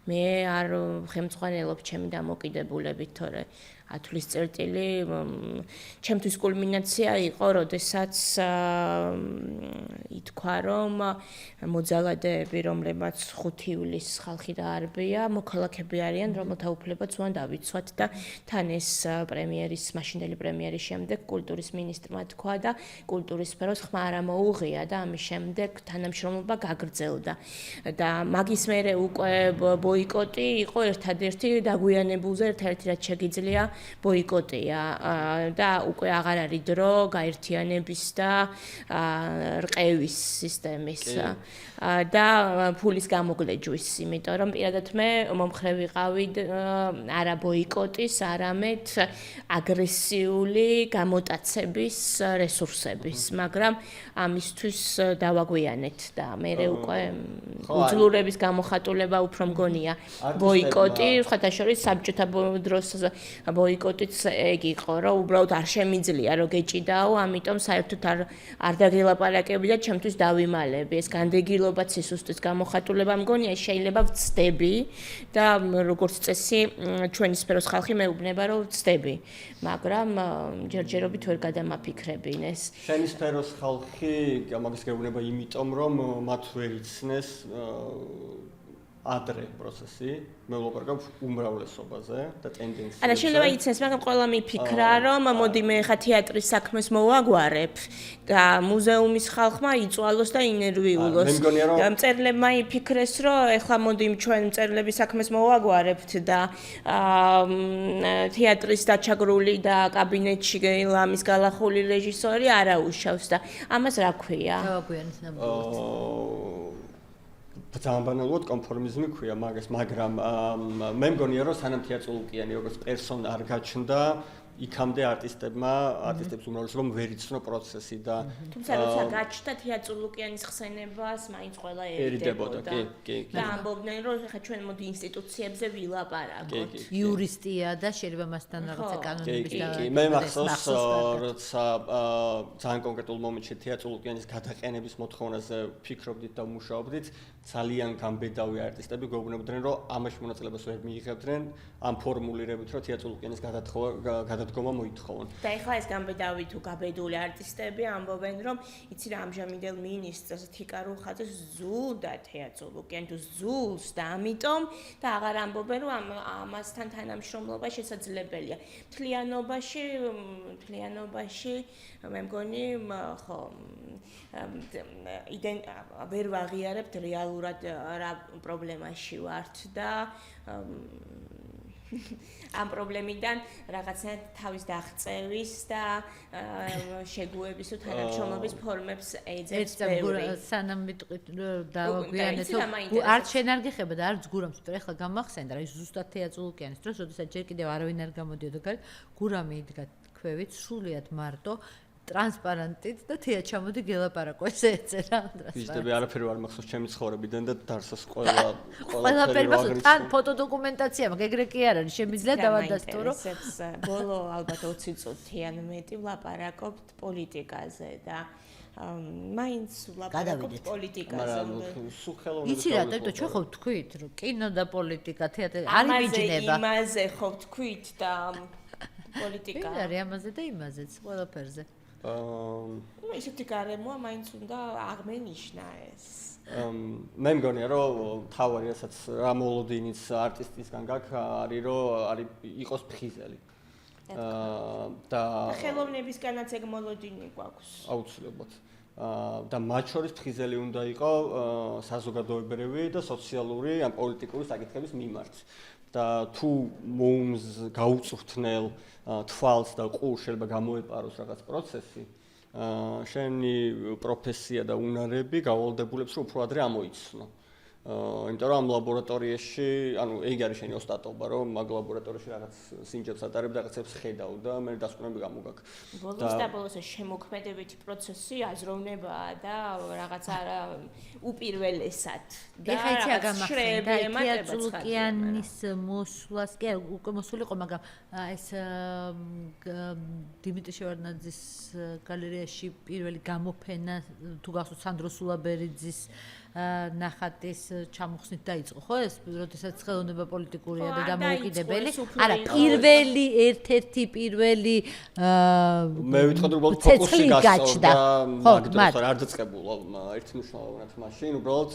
მე არ ხემძღვანელობ ჩემი დამოკიდებულებით, თორე 10 თვის წერტილი ჩემთვის კულმინაცია იყო, როდესაც ითქვა, რომ მოძალადეები, რომლებმაც 5 ივლისს ხალხი დაარბია, მოქალაქეები არიან, რომელთა უფლებაც უნდა დავიცვათ და თან ეს პრემიერის, მაშინდელი პრემიერის შემდეგ კულტურის მინისტრმა თქვა და კულტურის სფეროს ხმა არ მოუღია და ამის შემდეგ თანამშრომლობა გაგრძელდა. და მაგის მერე უკვე ბოიკოტი იყო ერთადერთი დაგვიანებულზე ერთ-ერთი რაც შეგიძლია ბოიკოტია და უკვე აღარ არის დრო გაერთიანების და რყევის სისტემის და ფულის გამოგლეჯვის, იმიტომ რომ პირადად მე მომხრე ვიყავი არა ბოიკოტის, არამედ აგრესიული გამოტაცების რესურსების, მაგრამ ამისთვის დავაგვიანეთ და მე უკვე უძლურების გამოხატულება უფრო მგონია ბოიკოტი, ხათაშორის საბჭოთა დროს ბოიკოტიც ეგ იყო, რომ უბრალოდ არ შემიძლია რომ გეჭიდაო, ამიტომ საერთოდ არ დაგელაპარაკები და ჩემთვის დავიმალები. ეს განდეგილობა სისუსტის გამოხატულება მგონია, შეიძლება ვწდები და როგორც წესი ჩვენი სფეროს ხალხი მეუბნება რომ ვწდები, მაგრამ ჯერჯერობით ვერ გადამაფიქრებინ ეს. ჩემი სფეროს ხალხი მაგის გეუბნება იმიტომ რომ მათ ვერ იცნეს ადრე პროცესი, მე ვლაპარაკობ უმრავლესობაზე და ტენდენციებზე. არა, შეიძლება იცნეს, მაგრამ ყველა მიფიქრა, რომ მოდი მე ხა თეატრის საქმეს მოვაგვარებ და მუზეუმის ხალხმა იწვალოს და ინერვიულოს. და მწერლებმა იფიქრეს, რომ ეხლა მოდი ჩვენ მწერლების საქმეს მოვაგვარებთ და თეატრის დაჩაგრული და კაბინეტში ლამის გალახული რეჟისორი არაუშავს და ამას რა ქვია? დავაგვიანეთ ნამდვილად. ძალიან ბანალურად კონფორმიზმი ქვია მაგას, მაგრამ მე მგონია რომ სანამ თეატროლუკიანი როგორც პერსონა არ გაჩნდა, იქამდე არტისტებს უმრავლესობამ ვერ იცნო პროცესი და თუმცა როცა გაჩნდა თეატროლუკიანის ხსენებას, მაინც ყველა ერიდებოდა. და ამბობდნენ რომ ხა ჩვენ მოდი ინსტიტუციებზე ვილაპარაკოთ. იურისტია და შეიძლება მასთან რაღაცა კანონების და მე მახსოვს როცა ძალიან კონკრეტულ მომენტში თეატროლუკიანის გადაყენების მოთხოვნაზე ფიქრობდით და მუშაობდით, ძალიან გამბედავი არტისტები გვეუბნებოდნენ რომ ამაში მონაწილეობას ვერ მიიღებდნენ ამ ფორმულირებით რომ თეატროლუკიანის გადადგომა მოითხოვონ. და ეხლა ეს გამბედავი თუ გაბედული არტისტები ამბობენ რომ იცი რა ამჟამინდელ მინისტრს თიკარუხაძეს ზულდა თეატროლუკიანი თუ ზულს და ამიტომ და აღარ ამბობენ რომ ამასთან თანამშრომლობა შესაძლებელია. მთლიანობაში მე მგონი ხო ვერ ვაღიარებთ რეალურად რა პრობლემაში ვართ და ამ პრობლემიდან რაღაცნაირად თავის დაღწევის და შეგუების თუ თანამშრომლობის ფორმებს ეძებს ბევრი. სანამ ვიტყვით დავაგვიანეთ, არც შენ არ გეხება და არც გურამს, მაგრამ ეხლა გამახსენდა რა ის ზუსტად თეატროლუკიანის დროს, როდესაც ჯერ კიდევ არავინ არ გამოდიოდა გარეთ, გურამი იდგა ქვევით სრულიად მარტო ტრანსპარენტით და თეა ჩამოდი გელაპარაკო ესე ეწერა ანდრას. ვიზიტები არაფერი არ მახსოვს ჩემი ცხოვრებიდან და დარსას ყველაფერი მახსოვს თან ფოტოდოკუმენტაცია მაგ ეგრე კი არ არის შემიძლია დავადასტურო რომ ბოლო ალბათ 20 წუთი ან მეტი ვლაპარაკობთ პოლიტიკაზე და მაინც ვლაპარაკობთ პოლიტიკაზე. იცი რა, იმიტომ ჩვენ ხო ვთქვით რომ კინო და პოლიტიკა თეატრი არ იმიჯნება. იმაზე ხო ვთქვით და პოლიტიკა. არის ამაზე და იმაზეც ყველაფერზე. ისეთი გარემოა მაინც უნდა აღმენიშნა ეს. მე მგონია რომ თავი რასაც რა მოლოდინიც არტისტისგან გაქვს არის რომ იყოს ფხიზელი. და ხელოვნებისგანაც ეგ მოლოდინი გვაქვს. აუცილებლად. და მათ შორის ფხიზელი უნდა იყო საზოგადოებრივი და სოციალური ან პოლიტიკური საკითხების მიმართ. და თუ მომს გაუწვრთნელ თვალს და ყურს შეიძლება გამოეპაროს რაღაც პროცესი, შენი პროფესია და უნარები გავალდებულებს რომ უფრო ადრე ამოიცნო. იმიტომ რომ ამ ლაბორატორიაში, ანუ ეგ არის შენი ოსტატობა, რომ მაგ ლაბორატორიაში რაღაც სინჯებს ატარებ და რაღაცებს ხედავ და მე დასკვნები გამოგაქ. ბოლოს და ბოლოს შემოქმედებითი პროცესი აზროვნებაა და რაღაც არა უპირველესად. და რაღაც შრეები ემატება ცხადიანის მოსვლას, კი უკვე მოსულიყო, მაგრამ ეს დიმიტრი შევარდნაძის გალერეაში პირველი გამოფენა თუ გახსოვთ სანდრო სულაბერიძის ნახატის ჩამოხსნით დაიწყო, ხო ეს, როდესაც ხელოვნება პოლიტიკურია და დამოუკიდებელი. არა, ერთ-ერთი პირველი მე ვიტყოდი უბრალოდ ფოკუსი გასწორდა მაგდროს, არ დაწყებულა ერთმნიშვნელოვნად მაშინ, უბრალოდ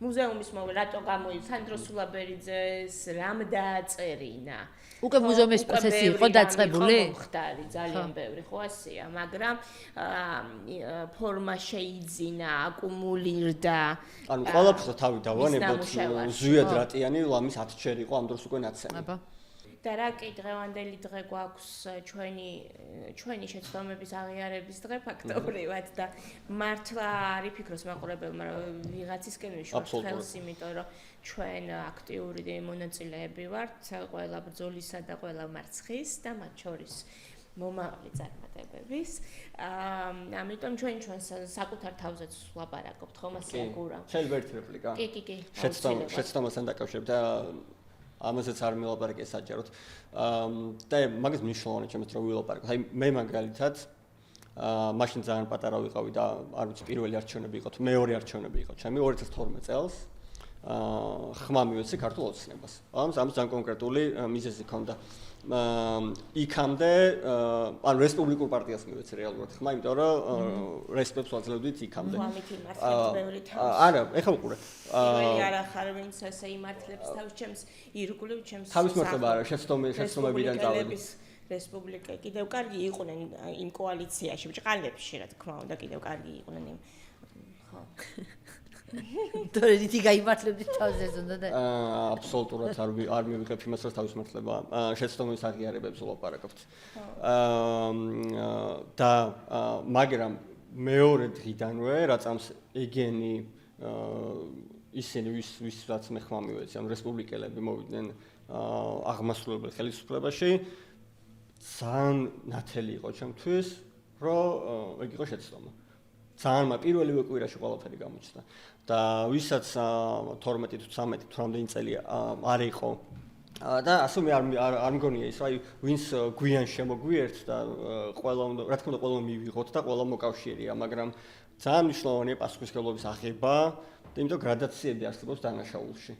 მუზეუმის მოვლენ, რატო გამოიცა სანდრო სულაბერიძეს, რამ დააწერინა. უკვე მუზეუმის პროცესი იყო დაწყებული? ხდარი, ძალიან ბევრი ხო ასეა, მაგრამ ფორმა შეიძინა, აკუმულირდა. ანუ ყველაფერს თავი დავანებოთ, ზვიად რატიანი ლამის 10 ჯერ იყო ამ დროს უკვე ნაცემი. აბა. და რა კი დღევანდელი დღე გვაქვს ჩვენი შეცდომების აღიარების დღე ფაქტობრივად და მართლა არ იფიქროს მაყურებელმა რომ ვიღაცისკენ ვიშვათ ხელს, იმიტომ რომ ჩვენ აქტიური მონაწილეები ვართ ყველა ბრძოლისა და ყველა მარცხის და მათ შორის მომავალი წარმატებების. ამიტომ ჩვენს საკუთარ თავზეც ვლაპარაკობთ ხომ ასე გურა. შეიძლება ერთი რეპლიკა? კი. შეცდომასთან დაკავშირებით და ამაზეც არ მილაპარაკე საჯაროდ. და მაგის მნიშვნელოვანი ჩემთვის რომ ვილაპარაკო. აი მე მაგალითად მაშინ ძალიან პატარა ვიყავი და არ ვიცი პირველი არჩევნები იყო თუ მეორე არჩევნები იყო. ჩემი 2012 წელს ხმა მივეცი ქართულ ოცნებას. ამას ძალიან კონკრეტული მიზეზი ჰქონდა. იქამდე ან რესპუბლიკურ პარტიას მივეცი რეალურად ხმა, იმიტომ რომ რესპებს ვაძლევდით იქამდე. არა, ეხლა უყურე. პირველი არ ახარ ვინც ესე იმართლებს თავს ჩემს ირგვლივ ჩემს თავის მოხდება არა, შეცდომებიდან წავედი. რესპუბლიკა კიდევ კარგი იყვნენ იმ კოალიციაში, ბჭყალებში რა თქმა უნდა, კიდევ კარგი იყვნენ იმ ხო. თორე დიდი გაიმართლებდით თავს ეს უნდა და აბსოლუტურად არ მივიღებ იმას რომ თავის მართლება შეცდომების აღიარებებს ვლაპარაკობთ. და მაგრამ მეორე დღიდანვე რაწამს ეგენი ისინი ვისაც მე ხმა მივეცი, ანუ რესპუბლიკელები მოვიდნენ აღმასრულებელ ხელისუფლებაში, ძალიან ნათელი იყო ჩემთვის, რომ ეგ იყო შეცდომა. ძალიან პირველივე კვირაში ყველაფერი გამოჩნდა. და ვისაც 12 თუ 13 თუ რამდენი წელი არ იყო და ასე მე არ მგონია ის, აი ვინც გვიან შემოგვიერთ და ყველა უნდა, რა თქმა უნდა, ყველა მივიღოთ და ყველა მოკავშირეა, მაგრამ ძალიან მნიშვნელოვანია პასუხისმგებლობის აღება და იმიტომ გრადაციები არსებობს დანაშაულში.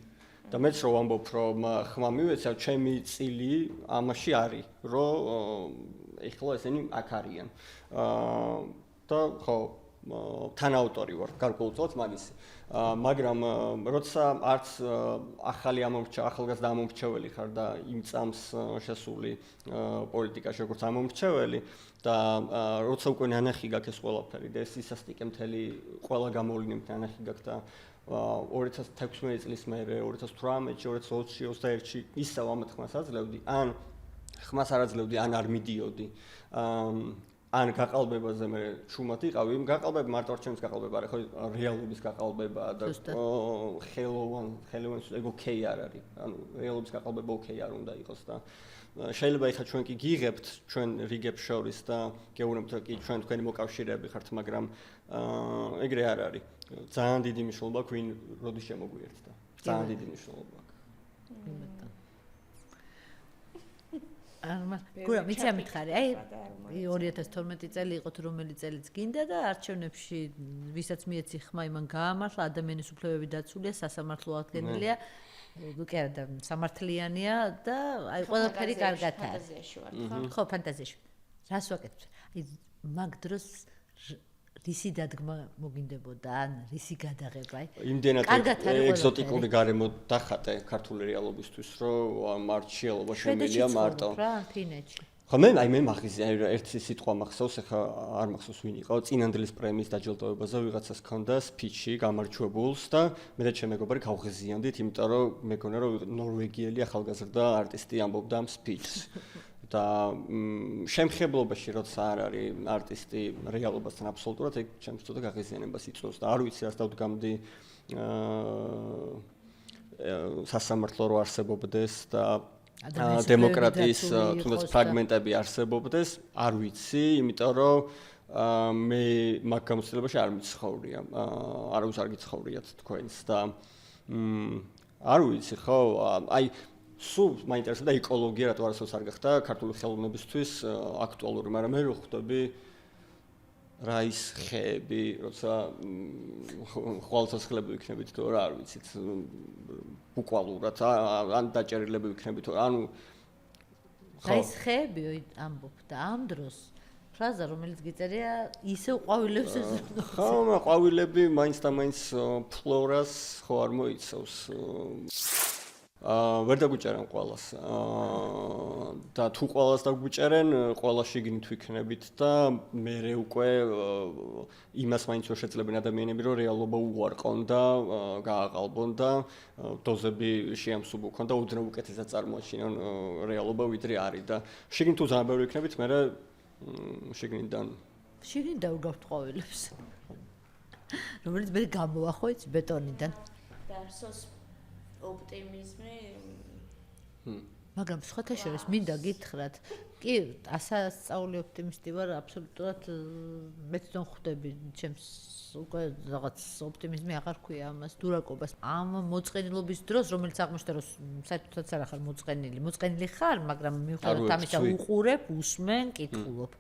და მეც რო ვამბობ, რომ ხმა მივეცა, ჩემი წილი ამაში არის, რომ ეხლა ესენი აქ არიან. და ხო თანაავტორი ვარ გარკვეულწილად მაგის. მაგრამ როცა არც ახალგაზრდა ამომრჩეველი ხარ და იმ წამს შესული პოლიტიკაში როგორც ამომრჩეველი და როცა უკვე ნანახი გაქვს ეს ყველაფერი და ეს ისასტიკე მთელი ყველა გამოვლინებით ნანახი გაქვს და 2016 წლის მერე 2018-ში 2020-ში 21-ში ისევ ამ ხმას აძლევდი ან ხმას არ აძლევდი ან არ მიდიოდი ან გაყალბებაზე მე ჩუმად იყავი, გაყალბება მარტო არჩევნების გაყალბება არა, ხო რეალობის გაყალბება და ხელოვანს ეგ ოკეი არ არის. ანუ რეალობის გაყალბება ოკეი არ უნდა იყოს და შეიძლება ეხლა ჩვენ კი გიღებთ ჩვენ რიგებს შორის და გეუბნებთ რომ კი ჩვენ თქვენი მოკავშირეები ხართ, მაგრამ ეგრე არ არის. ძალიან დიდი მნიშვნელობა აქვს ვინ როდის შემოგვიერთდა. ძალიან დიდი მნიშვნელობა აქვს. გურა, მიცი ამითხარი, აი 2012 წელი იყო თუ რომელი წელიც გინდა და არჩევნებში ვისაც მიეცი ხმა იმან გაამართლა, ადამიანის უფლებები დაცულია, სასამართლო აღდგენილია, კი არა და სამართლიანია და აი ყველაფერი კარგად არის. ხო, ფანტაზიაში. რას ვაკეთებ? აი მაგ დროს რისი დადგმა მოგინდებოდა ან რისი გადაღება, აი? იმდენად ეგზოტიკური გარემო დახატე ქართული რეალობისთვის, რომ მარტშიელობა შემილია მარტო. რა, ფინეთში. ხო მე მახიზი ერთი სიტყვა მახსოვს, ეხლა არ მახსოვს ვინ იყო, წინანდლის პრემიის დაჯილდოებაზე ვიღაცას ჰქონდა სპიჩი გამარჯვებულს და მე და ჩემი მეგობარი გავღიზიანდით, იმიტომ რომ მეგონა რომ ნორვეგიელი ახალგაზრდა არტისტი ამბობდა ამ სპიჩს. და შემხებლობაში როცა არ არის არტისტი რეალობასთან აბსოლუტურად ეგ ჩემს ცოტა გაღიზიანებას იწვევს და არ ვიცი რას დავდგამდი სასამართლო რო არსებობდეს და დემოკრატიის თუნდაც ფრაგმენტები არსებობდეს, არ ვიცი, იმიტომ რომ მე მაგ გამოცდილებაში არ მიცხოვრია, არავის არ გიცხოვრიათ თქვენს და არ ვიცი, ხო, აი სულ მაინტერესებდა ეკოლოგია, რატო არასოდეს არ გახდა ქართული ხელოვნებისთვის აქტუალური, მაგრამ მე რო ხვდები რა ის ხეები, როცა ხვალცოცხლები ვიქნებით თუ რა, არ ვიცით, ბუკვალურად, ან დაჭერილები ვიქნებით თუ ანუ რა ის ხეები ამბობდა ამ დროს ფრაზა რომელიც გიწერია ისევ ყვავილებს ეზრდოს. ხო, ყვავილები მაინც და მაინც ფლორას ხო არ მოიცავს. ვერ დაგვიჭერენ ყველას. და თუ ყველას დაგვიჭერენ, ყველა შიგნით ვიქნებით და მე უკვე იმას მაინც ვერ შეძლებენ ადამიანები, რომ რეალობა უარყონ და გააყალბონ და დოზები შეამსუბუქონ და უდნევ უკეთესად წარმოაჩინონ რეალობა ვიდრე არის და შიგნით თუ ძალიან ბევრი ვიქნებით, მე შიგნიდან დავგავთ ყვავილებს. რომელიც მე გამოახვეც ბეტონიდან. დარსოს ოპტიმიზმი მაგრამ სხვათა შორის მინდა გითხრათ, კი, ასასწაული ოპტიმისტი ვარ, აბსოლუტურად მეც don't ხვდები ჩემს უკვე რაღაც ოპტიმიზმი აღარ ქვია ამას, დურაკობას. ამ მოწყენილობის დროს, რომელიც აღმოჩნდა, რომ საერთოდაც არ ხარ მოწყენილი ხარ, მაგრამ მიუხედავად ამისა უყურებ, უსმენ, კითხულობ.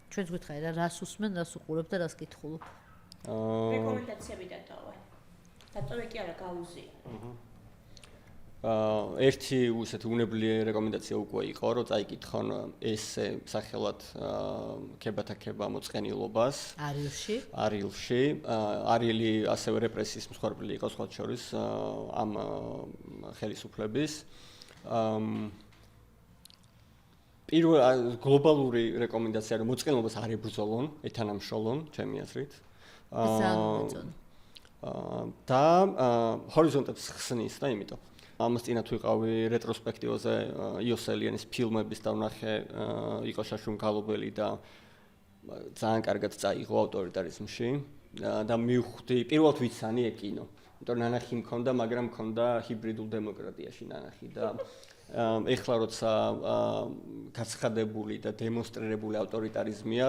ჩვენც გითხარი რა, რას უსმენ, რას უყურებ და რას კითხულობ? რეკომენდაციები დატოვა. დატოვე კი არა გაუზია. ერთი ისეთი უნებლიე რეკომენდაცია უკვე იყო, რომ წაიკითხონ ესე სახელად ქებათაქება მოწყენილობას არილში. არილი ასევე რეპრესიის მსხვერპლი იყო სხვა შორის ამ ხელისუფლების. პირველ გლობალური რეკომენდაცია რომ მოწყენილობას არ ებრძოლონ, ეთანამშრომლონ, ჩემი აზრით. და ჰორიზონტებს ხსნის და იმიტომ ამას წინათ ვიყავი რეტროსპექტივაზე იოსელიანის ფილმების და ვნახე იყო შაშუმ გალობელი და ძალიან კარგად წაიღო ავტორიტარიზმში და მივხვდი პირველად ვიცანი ეგ კინო. იმიტომ რომ ნანახი მქონდა, მაგრამ მქონდა ჰიბრიდულ დემოკრატიაში ნანახი და ეხლა როცა გაცხადებული და დემონსტრირებული ავტორიტარიზმია,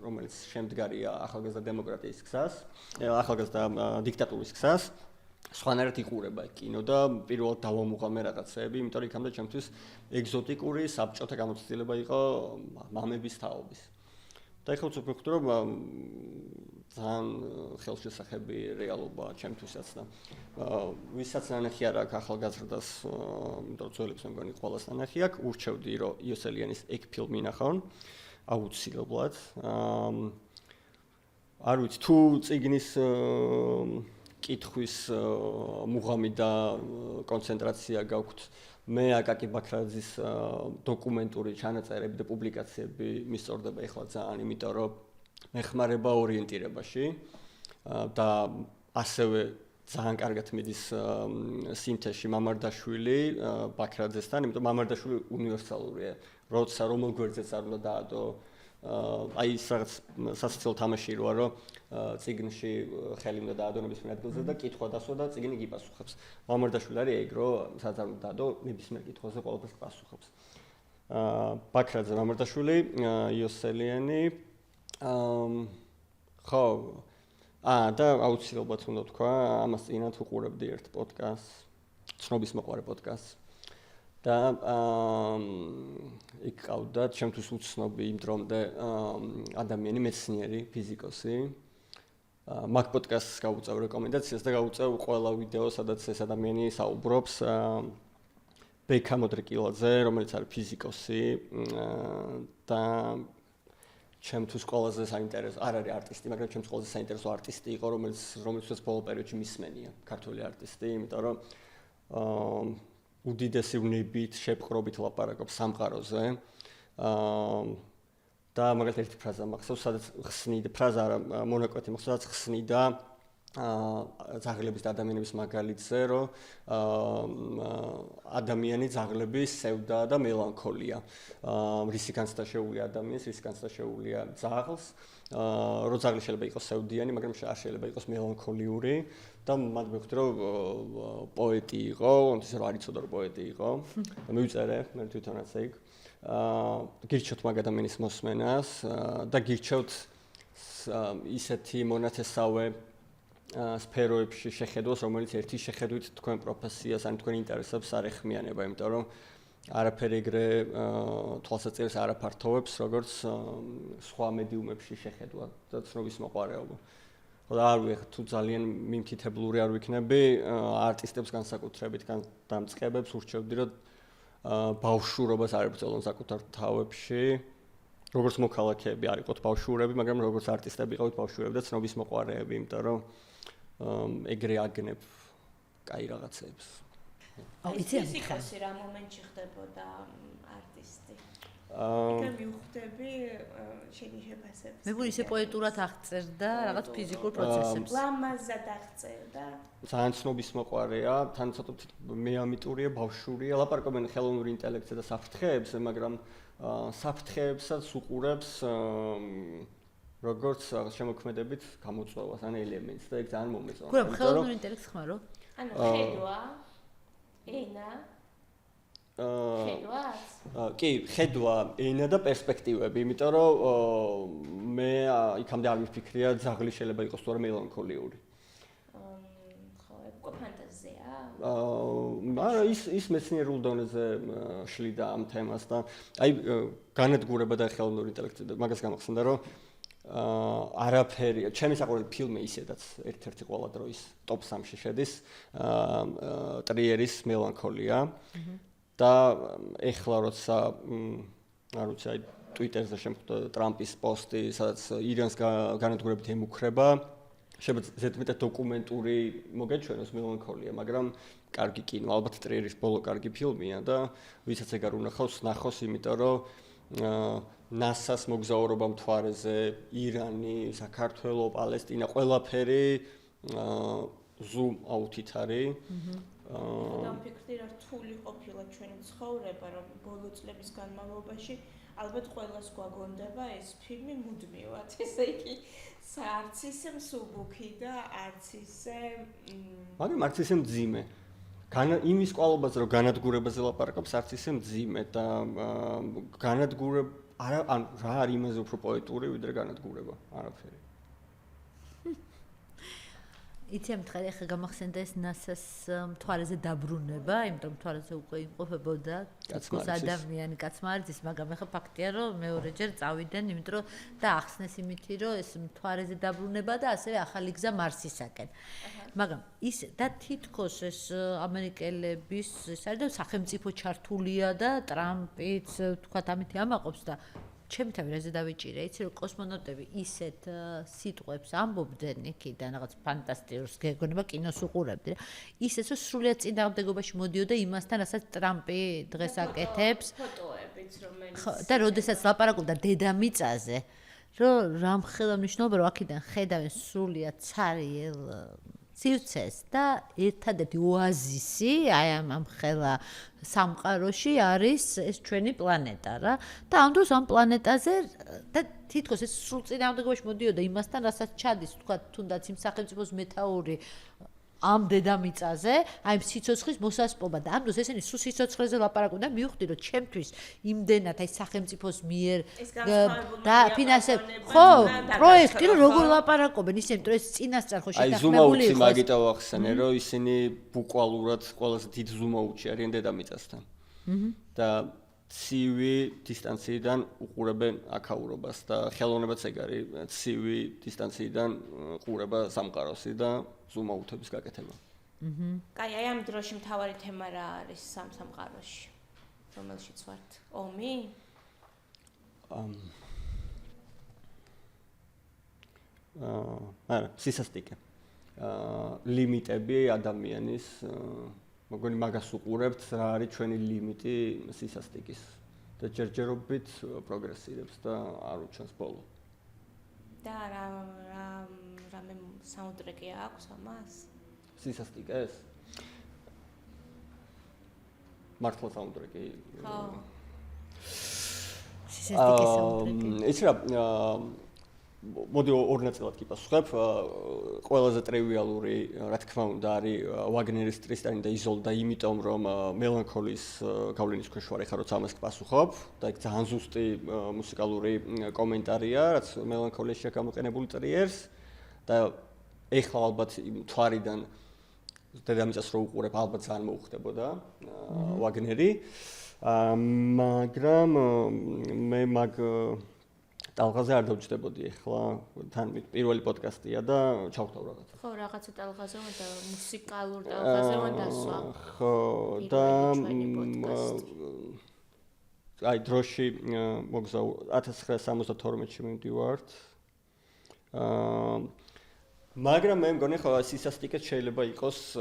რომელიც შემდგარია ახალგაზრდა დემოკრატიის გზას, ახალგაზრდა დიქტატურის გზას, სხვანაირად იყურება კინო და პირველად დავამუღამე რაღაცეები, იმიტომ რომ იქამდე ჩემთვის ეგზოტიკური საბჭოთა გამოცდილება იყო მამების თაობის. და ეხლა ვწუხდი რომ ძალიან ხელშესახები რეალობა ჩემთვისაც და ვისაც ნანახი არ აქვს ახალგაზრდას, იმიტომ რომ ძველებს მე მგონი ყველას ნანახი აქვს, ურჩევდი რომ იოსელიანის ეგ ფილმი ნახონ აუცილებლად. არ ვიცი თუ წიგნის კითხვის მუღამი და კონცენტრაცია გაქვთ მე აკაკი ბაქრაძის დოკუმენტური ჩანაწერები და პუბლიკაციები მისწორდება ეხლა ძალიან, იმიტომ რომ მეხმარება ორიენტირებაში და ასევე ძალიან კარგად მიდის სინთეზში მამარდაშვილი ბაქრაძესთან, იმიტომ მამარდაშვილი უნივერსალურია. როცა რომელ გვერდზეც არ უნდა დაადო აი ის რაღაც სასაცილო თამაში როა რომ წიგნში ხელი უნდა დაადო ნებისმიერ ადგილზე და კითხვა დასვა და წიგნი გიპასუხებს. მამარდაშვილი არის ეგ რომ სადაც არ უნდა დაადო ნებისმიერ კითხვაზე ყველაფერს პასუხობს. ბაქრაძე, მამარდაშვილი, იოსელიანი ხო და აუცილებლად უნდა თქვა, ამას წინათ უყურებდი ერთ პოდკასტს, ცნობის მოყვარე პოდკასტს. და იქ ყავდა ჩემთვის უცნობი იმ დრომდე ადამიანი, მეცნიერი, ფიზიკოსი. მაგ პოდკასტს გავუწევ რეკომენდაციას და გავუწევ ყველა ვიდეო, სადაც ეს ადამიანი საუბრობს ბექა მოდრიკილაძე, რომელიც არის ფიზიკოსი და ჩემთვის ყველაზე საინტერესო, არ არის არტისტი, მაგრამ ჩემთვის ყველაზე საინტერესო არტისტი იყო, რომელსაც ბოლო პერიოდში მისმენია, ქართული არტისტი, იმიტომ რომ უდიდესი ვნებით, შეპყრობით ლაპარაკობს სამყაროზე. და მაგალითად ერთი ფრაზა მახსოვს, სადაც ხსნიდა, ფრაზა არა, მონაკვეთი მახსოვს, სადაც ხსნიდა ძაღლების და ადამიანების მაგალითზე, რომ ადამიანი ძაღლების სევდა და მელანქოლია. რისი განცდა შეუულია ადამიანს, რისი განცდა შეუულია ძაღლს. რომ ძაღლი შეიძლება იყოს სევდიანი, მაგრამ არ შეიძლება იყოს მელანქოლიური და მათ მივხვდი რომ პოეტი იყო, ისე რომ არ იცოდა რომ პოეტი იყო. და მივწერე მე თვითონაც ეგ. გირჩევთ მაგ ადამიანის მოსმენას და გირჩევთ ისეთი მონათესავე სფეროებში შეხედოს, რომელიც ერთი შეხედვით თქვენ პროფესიას ან თქვენ ინტერესებს არ ეხმიანება, იმიტომ რომ არაფერი ეგრე თვალსაჩინოს არ აფართოვებს, როგორც სხვა მედიუმებში შეხედვა და ცნობის მოყარეობა. ხო და არ ვიცი, თუ ძალიან მიმქითებლური არ ვიქნები, არტისტებს განსაკუთრებით დამწყებებს ურჩევდი, რომ ბავშვურობას არ ებრძოლონ საკუთარ თავებში. როგორც მოქალაქეები არ იყოთ ბავშვურები, მაგრამ როგორც არტისტები იყავით ბავშვურები და ცნობის მოყარეები, იმიტომ რომ ეგრე აგნებ კაი რაღაცებს. იცი რა მომენტში ხდებოდა არტისტი? იქ მივხვდები შენი შეფასებებს. მე გულ ისე პოეტურად აღწერდა რაღაც ფიზიკურ პროცესებს. ლამაზად აღწერდა. ძალიან ცნობის მოყარეა, თან ცოტა მეამიტურია, ბავშვურია, ლაპარაკობენ ხელოვნურ ინტელექტზე და საფრთხეებზე, მაგრამ საფრთხეებსაც უყურებს როგორც შემოქმედებით გამოწვევას ან ელემენტს და ეგ ძალიან მომეწონა. გურამ ხელოვნურ ინტელექტს ხმარო? ანუ ხედვა, ენა კი, ხედვა, ენა და პერსპექტივები, იმიტომ რომ მე იქამდე არ ვიფიქრია ძაღლი შეიძლება იყოს თუ არა მელანქოლიური. ხო, ეგ ფანტაზია? არა, ის მეცნიერულ დონეზე შლიდა ამ თემას და აი განადგურება და ხელოვნური ინტელექტი და მაგას გამახსენდა რომ არაფერი, ჩემი საყვარელი ფილმი ისედაც ერთ-ერთი ყველა დროის ტოპ 3-ში შედის, ტრიერის მელანქოლია. და ეხლა როცა არ ვიცი აი ტვიტერზე შემხვდა ტრამპის პოსტი, სადაც ირანს განადგურებით ემუქრება, შეიძლება ზედმეტად დოკუმენტური მოგეჩვენოს მელანქოლია, მაგრამ კარგი კინო, ალბათ ტრიერის ბოლო კარგი ფილმია და ვისაც ეგ არ უნახავს, ნახოს, იმიტომ რომ ნასას მოგზაურობა მთვარეზე, ირანი, საქართველო, პალესტინა, ყველაფერი ზუმ აუთით არის. დამფიქრდი რა რთული ყოფილა ჩვენი ცხოვრება, რომ ბოლო წლების განმავლობაში ალბათ ყველას გვაგონდება ეს ფილმი მუდმივად, ესე იგი არც ისე მსუბუქი და არც ისე მაგრამ არც ისე მძიმე. იმის კვალობაზე რომ განადგურებაზე ლაპარაკობს, არც ისე მძიმე და განადგურება ან რა არის იმაზე უფრო პოეტური ვიდრე განადგურება, არაფერი. იცი ამ თხარი ახლა გამახსენდა ეს ნასას მთვარეზე დაბრუნება, იმიტომ რომ მთვარეზე უკვე იმყოფებოდა თითქოს ადამიანი კაცმარიძის, მაგრამ ახლა ფაქტია რომ მეორეჯერ წავიდნენ, იმიტომ რომ და ახსნეს იმითი რომ ეს მთვარეზე დაბრუნება და ასევე ახალი გზა მარსისაკენ. მაგრამ ის და თითქოს ეს ამერიკელების ეს არის და სახელმწიფო ჩართულია და ტრამპიც თქვათ ამითი ამაყობს და ჩემი თავი რაზე დავიჭირე, იცი რომ კოსმონავტები ისეთ სიტყვებს ამბობდნენ იქიდან რაღაც ფანტასტიკურს გეგონება კინოს უყურებდი რა. ისეც რომ სრულიად წინააღმდეგობაში მოდიოდა იმასთან, რასაც ტრამპი დღეს აკეთებს. ფოტოებიც რომელიც და როდესაც ლაპარაკობდა დედამიწაზე, რომ რამხელა მნიშვნელობა რომ აქედან ხედავენ სრულიად ცარიელ სივრცეს და ერთადერთი ოაზისი აი ამ ხელა სამყაროში არის ეს ჩვენი პლანეტა რა და ამ დროს ამ პლანეტაზე და თითქოს ეს სრულ წინააღმდეგობაში მოდიოდა იმასთან, რასაც ჩადის თქვა თუნდაც იმ სახელმწიფოს მეთაური ამ დედამიწაზე, აი სიცოცხლის მოსასპობა და ამ დროს ესენი სულ სიცოცხლეზე ლაპარაკობდნენ და მივხვდი რომ ჩემთვის იმდენად აი სახელმწიფოს მიერ და ფინანსებ ხო პროექტი რომ როგორ ლაპარაკობენ ისე იმიტომ ეს წინასწარ ხო შეთანხმებული იყო. აი ზუმაუთი მაგიტო ახსენე რომ ისინი ბუკვალურად ყველაზე დიდ ზუმაუთში არიან დედამიწასთან. და ცივი დისტანციიდან უყურებენ აქაურობას და ხელოვნებაც ეგ არის ცივი დისტანციიდან უყურება სამყაროსი და ზუმაუთების გაკეთება. კაი, აი ამ დროში მთავარი თემა რა არის სამყაროში? რომელშიც ვართ? ომი? არა, სისასტიკე. ლიმიტები ადამიანის მოგონი მაგას უყურებთ, რა არის ჩვენი ლიმიტი სისასტიკის და ჯერჯერობით პროგრესირებს და არ უჩვენს ბოლო. და რამე საუნდტრეკი აქვს ამას? სისასტიკეს? მართლა საუნდტრეკი? ხო. სისასტიკის საუნდტრეკი. ის რა მოდი ორ ნაწილად კი პასუხებ. ყველაზე ტრივიალური, რა თქმა უნდა, არის ვაგნერის ტრისტანი და იზოლდა, იმიტომ რომ მელანქოლის გავლენის ქვეშ ვარ ახლა, როცა ამას პასუხობ და იქ ძალიან ზუსტი მუსიკალური კომენტარია, რაც მელანქოლიაში გამოყენებული ტრიერს და ეხლა ალბათ თვარიდან დედამიწას რო უყურებ, ალბათ ძალიან მოუხდებოდა ვაგნერი. მაგრამ მე მაგ ტალღაზე არ დავჯდებოდი ახლა, თან პირველი პოდკასტია და ჩავხვდავ რაღაცა. ხო, რაღაცა ტალღაზე და მუსიკალურ ტალღაზე დასვა. ხო, და აი დროში მოგზაუ 1972-ში მივდივართ. მაგრამ მე მგონი ხო სისასტიკეც შეიძლება იყოს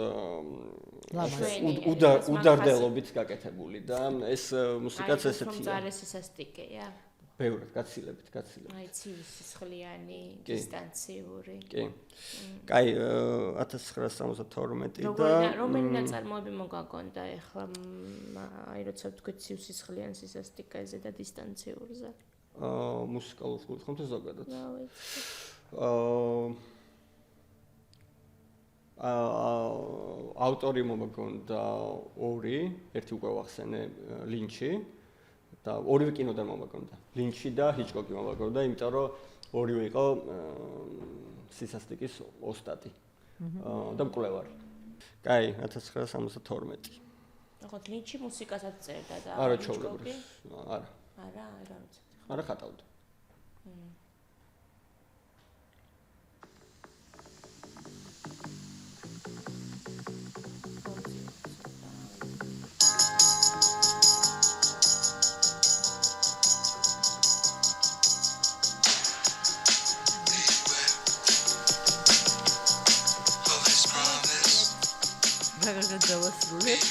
უდარდელობით გაკეთებული და ეს მუსიკაც ესეთია. მძარე სისასტიკეა. ბევრად გაცილებით. აი ცივი სისხლიანი, დისტანციური. კი. კაი 1972 და რომელი ნაწარმოები მოგაგონდა ახლა აი როცა ვთქვით ცივ სისხლიან სისასტიკეზე და დისტანციურზე? მუსიკალურ ხომ თუ ზოგადად? რა ვიცი. ავტორი მომაგონდა ორი, ერთი უკვე ვახსენე ლინჩი და ორივე კინოდან მომაგონდა. ლინჩი და ჰიჩკოკი მომაგონდა, იმიტომ რომ ორივე იყო სისასტიკის ოსტატი და მკვლევარი. კაი, 1972. ხო, ლინჩი მუსიკასაც წერდა და არა ჩაულებრივ. არა. არა, რა ვიცი. არა ხატავდა. რა გადავასრულებ?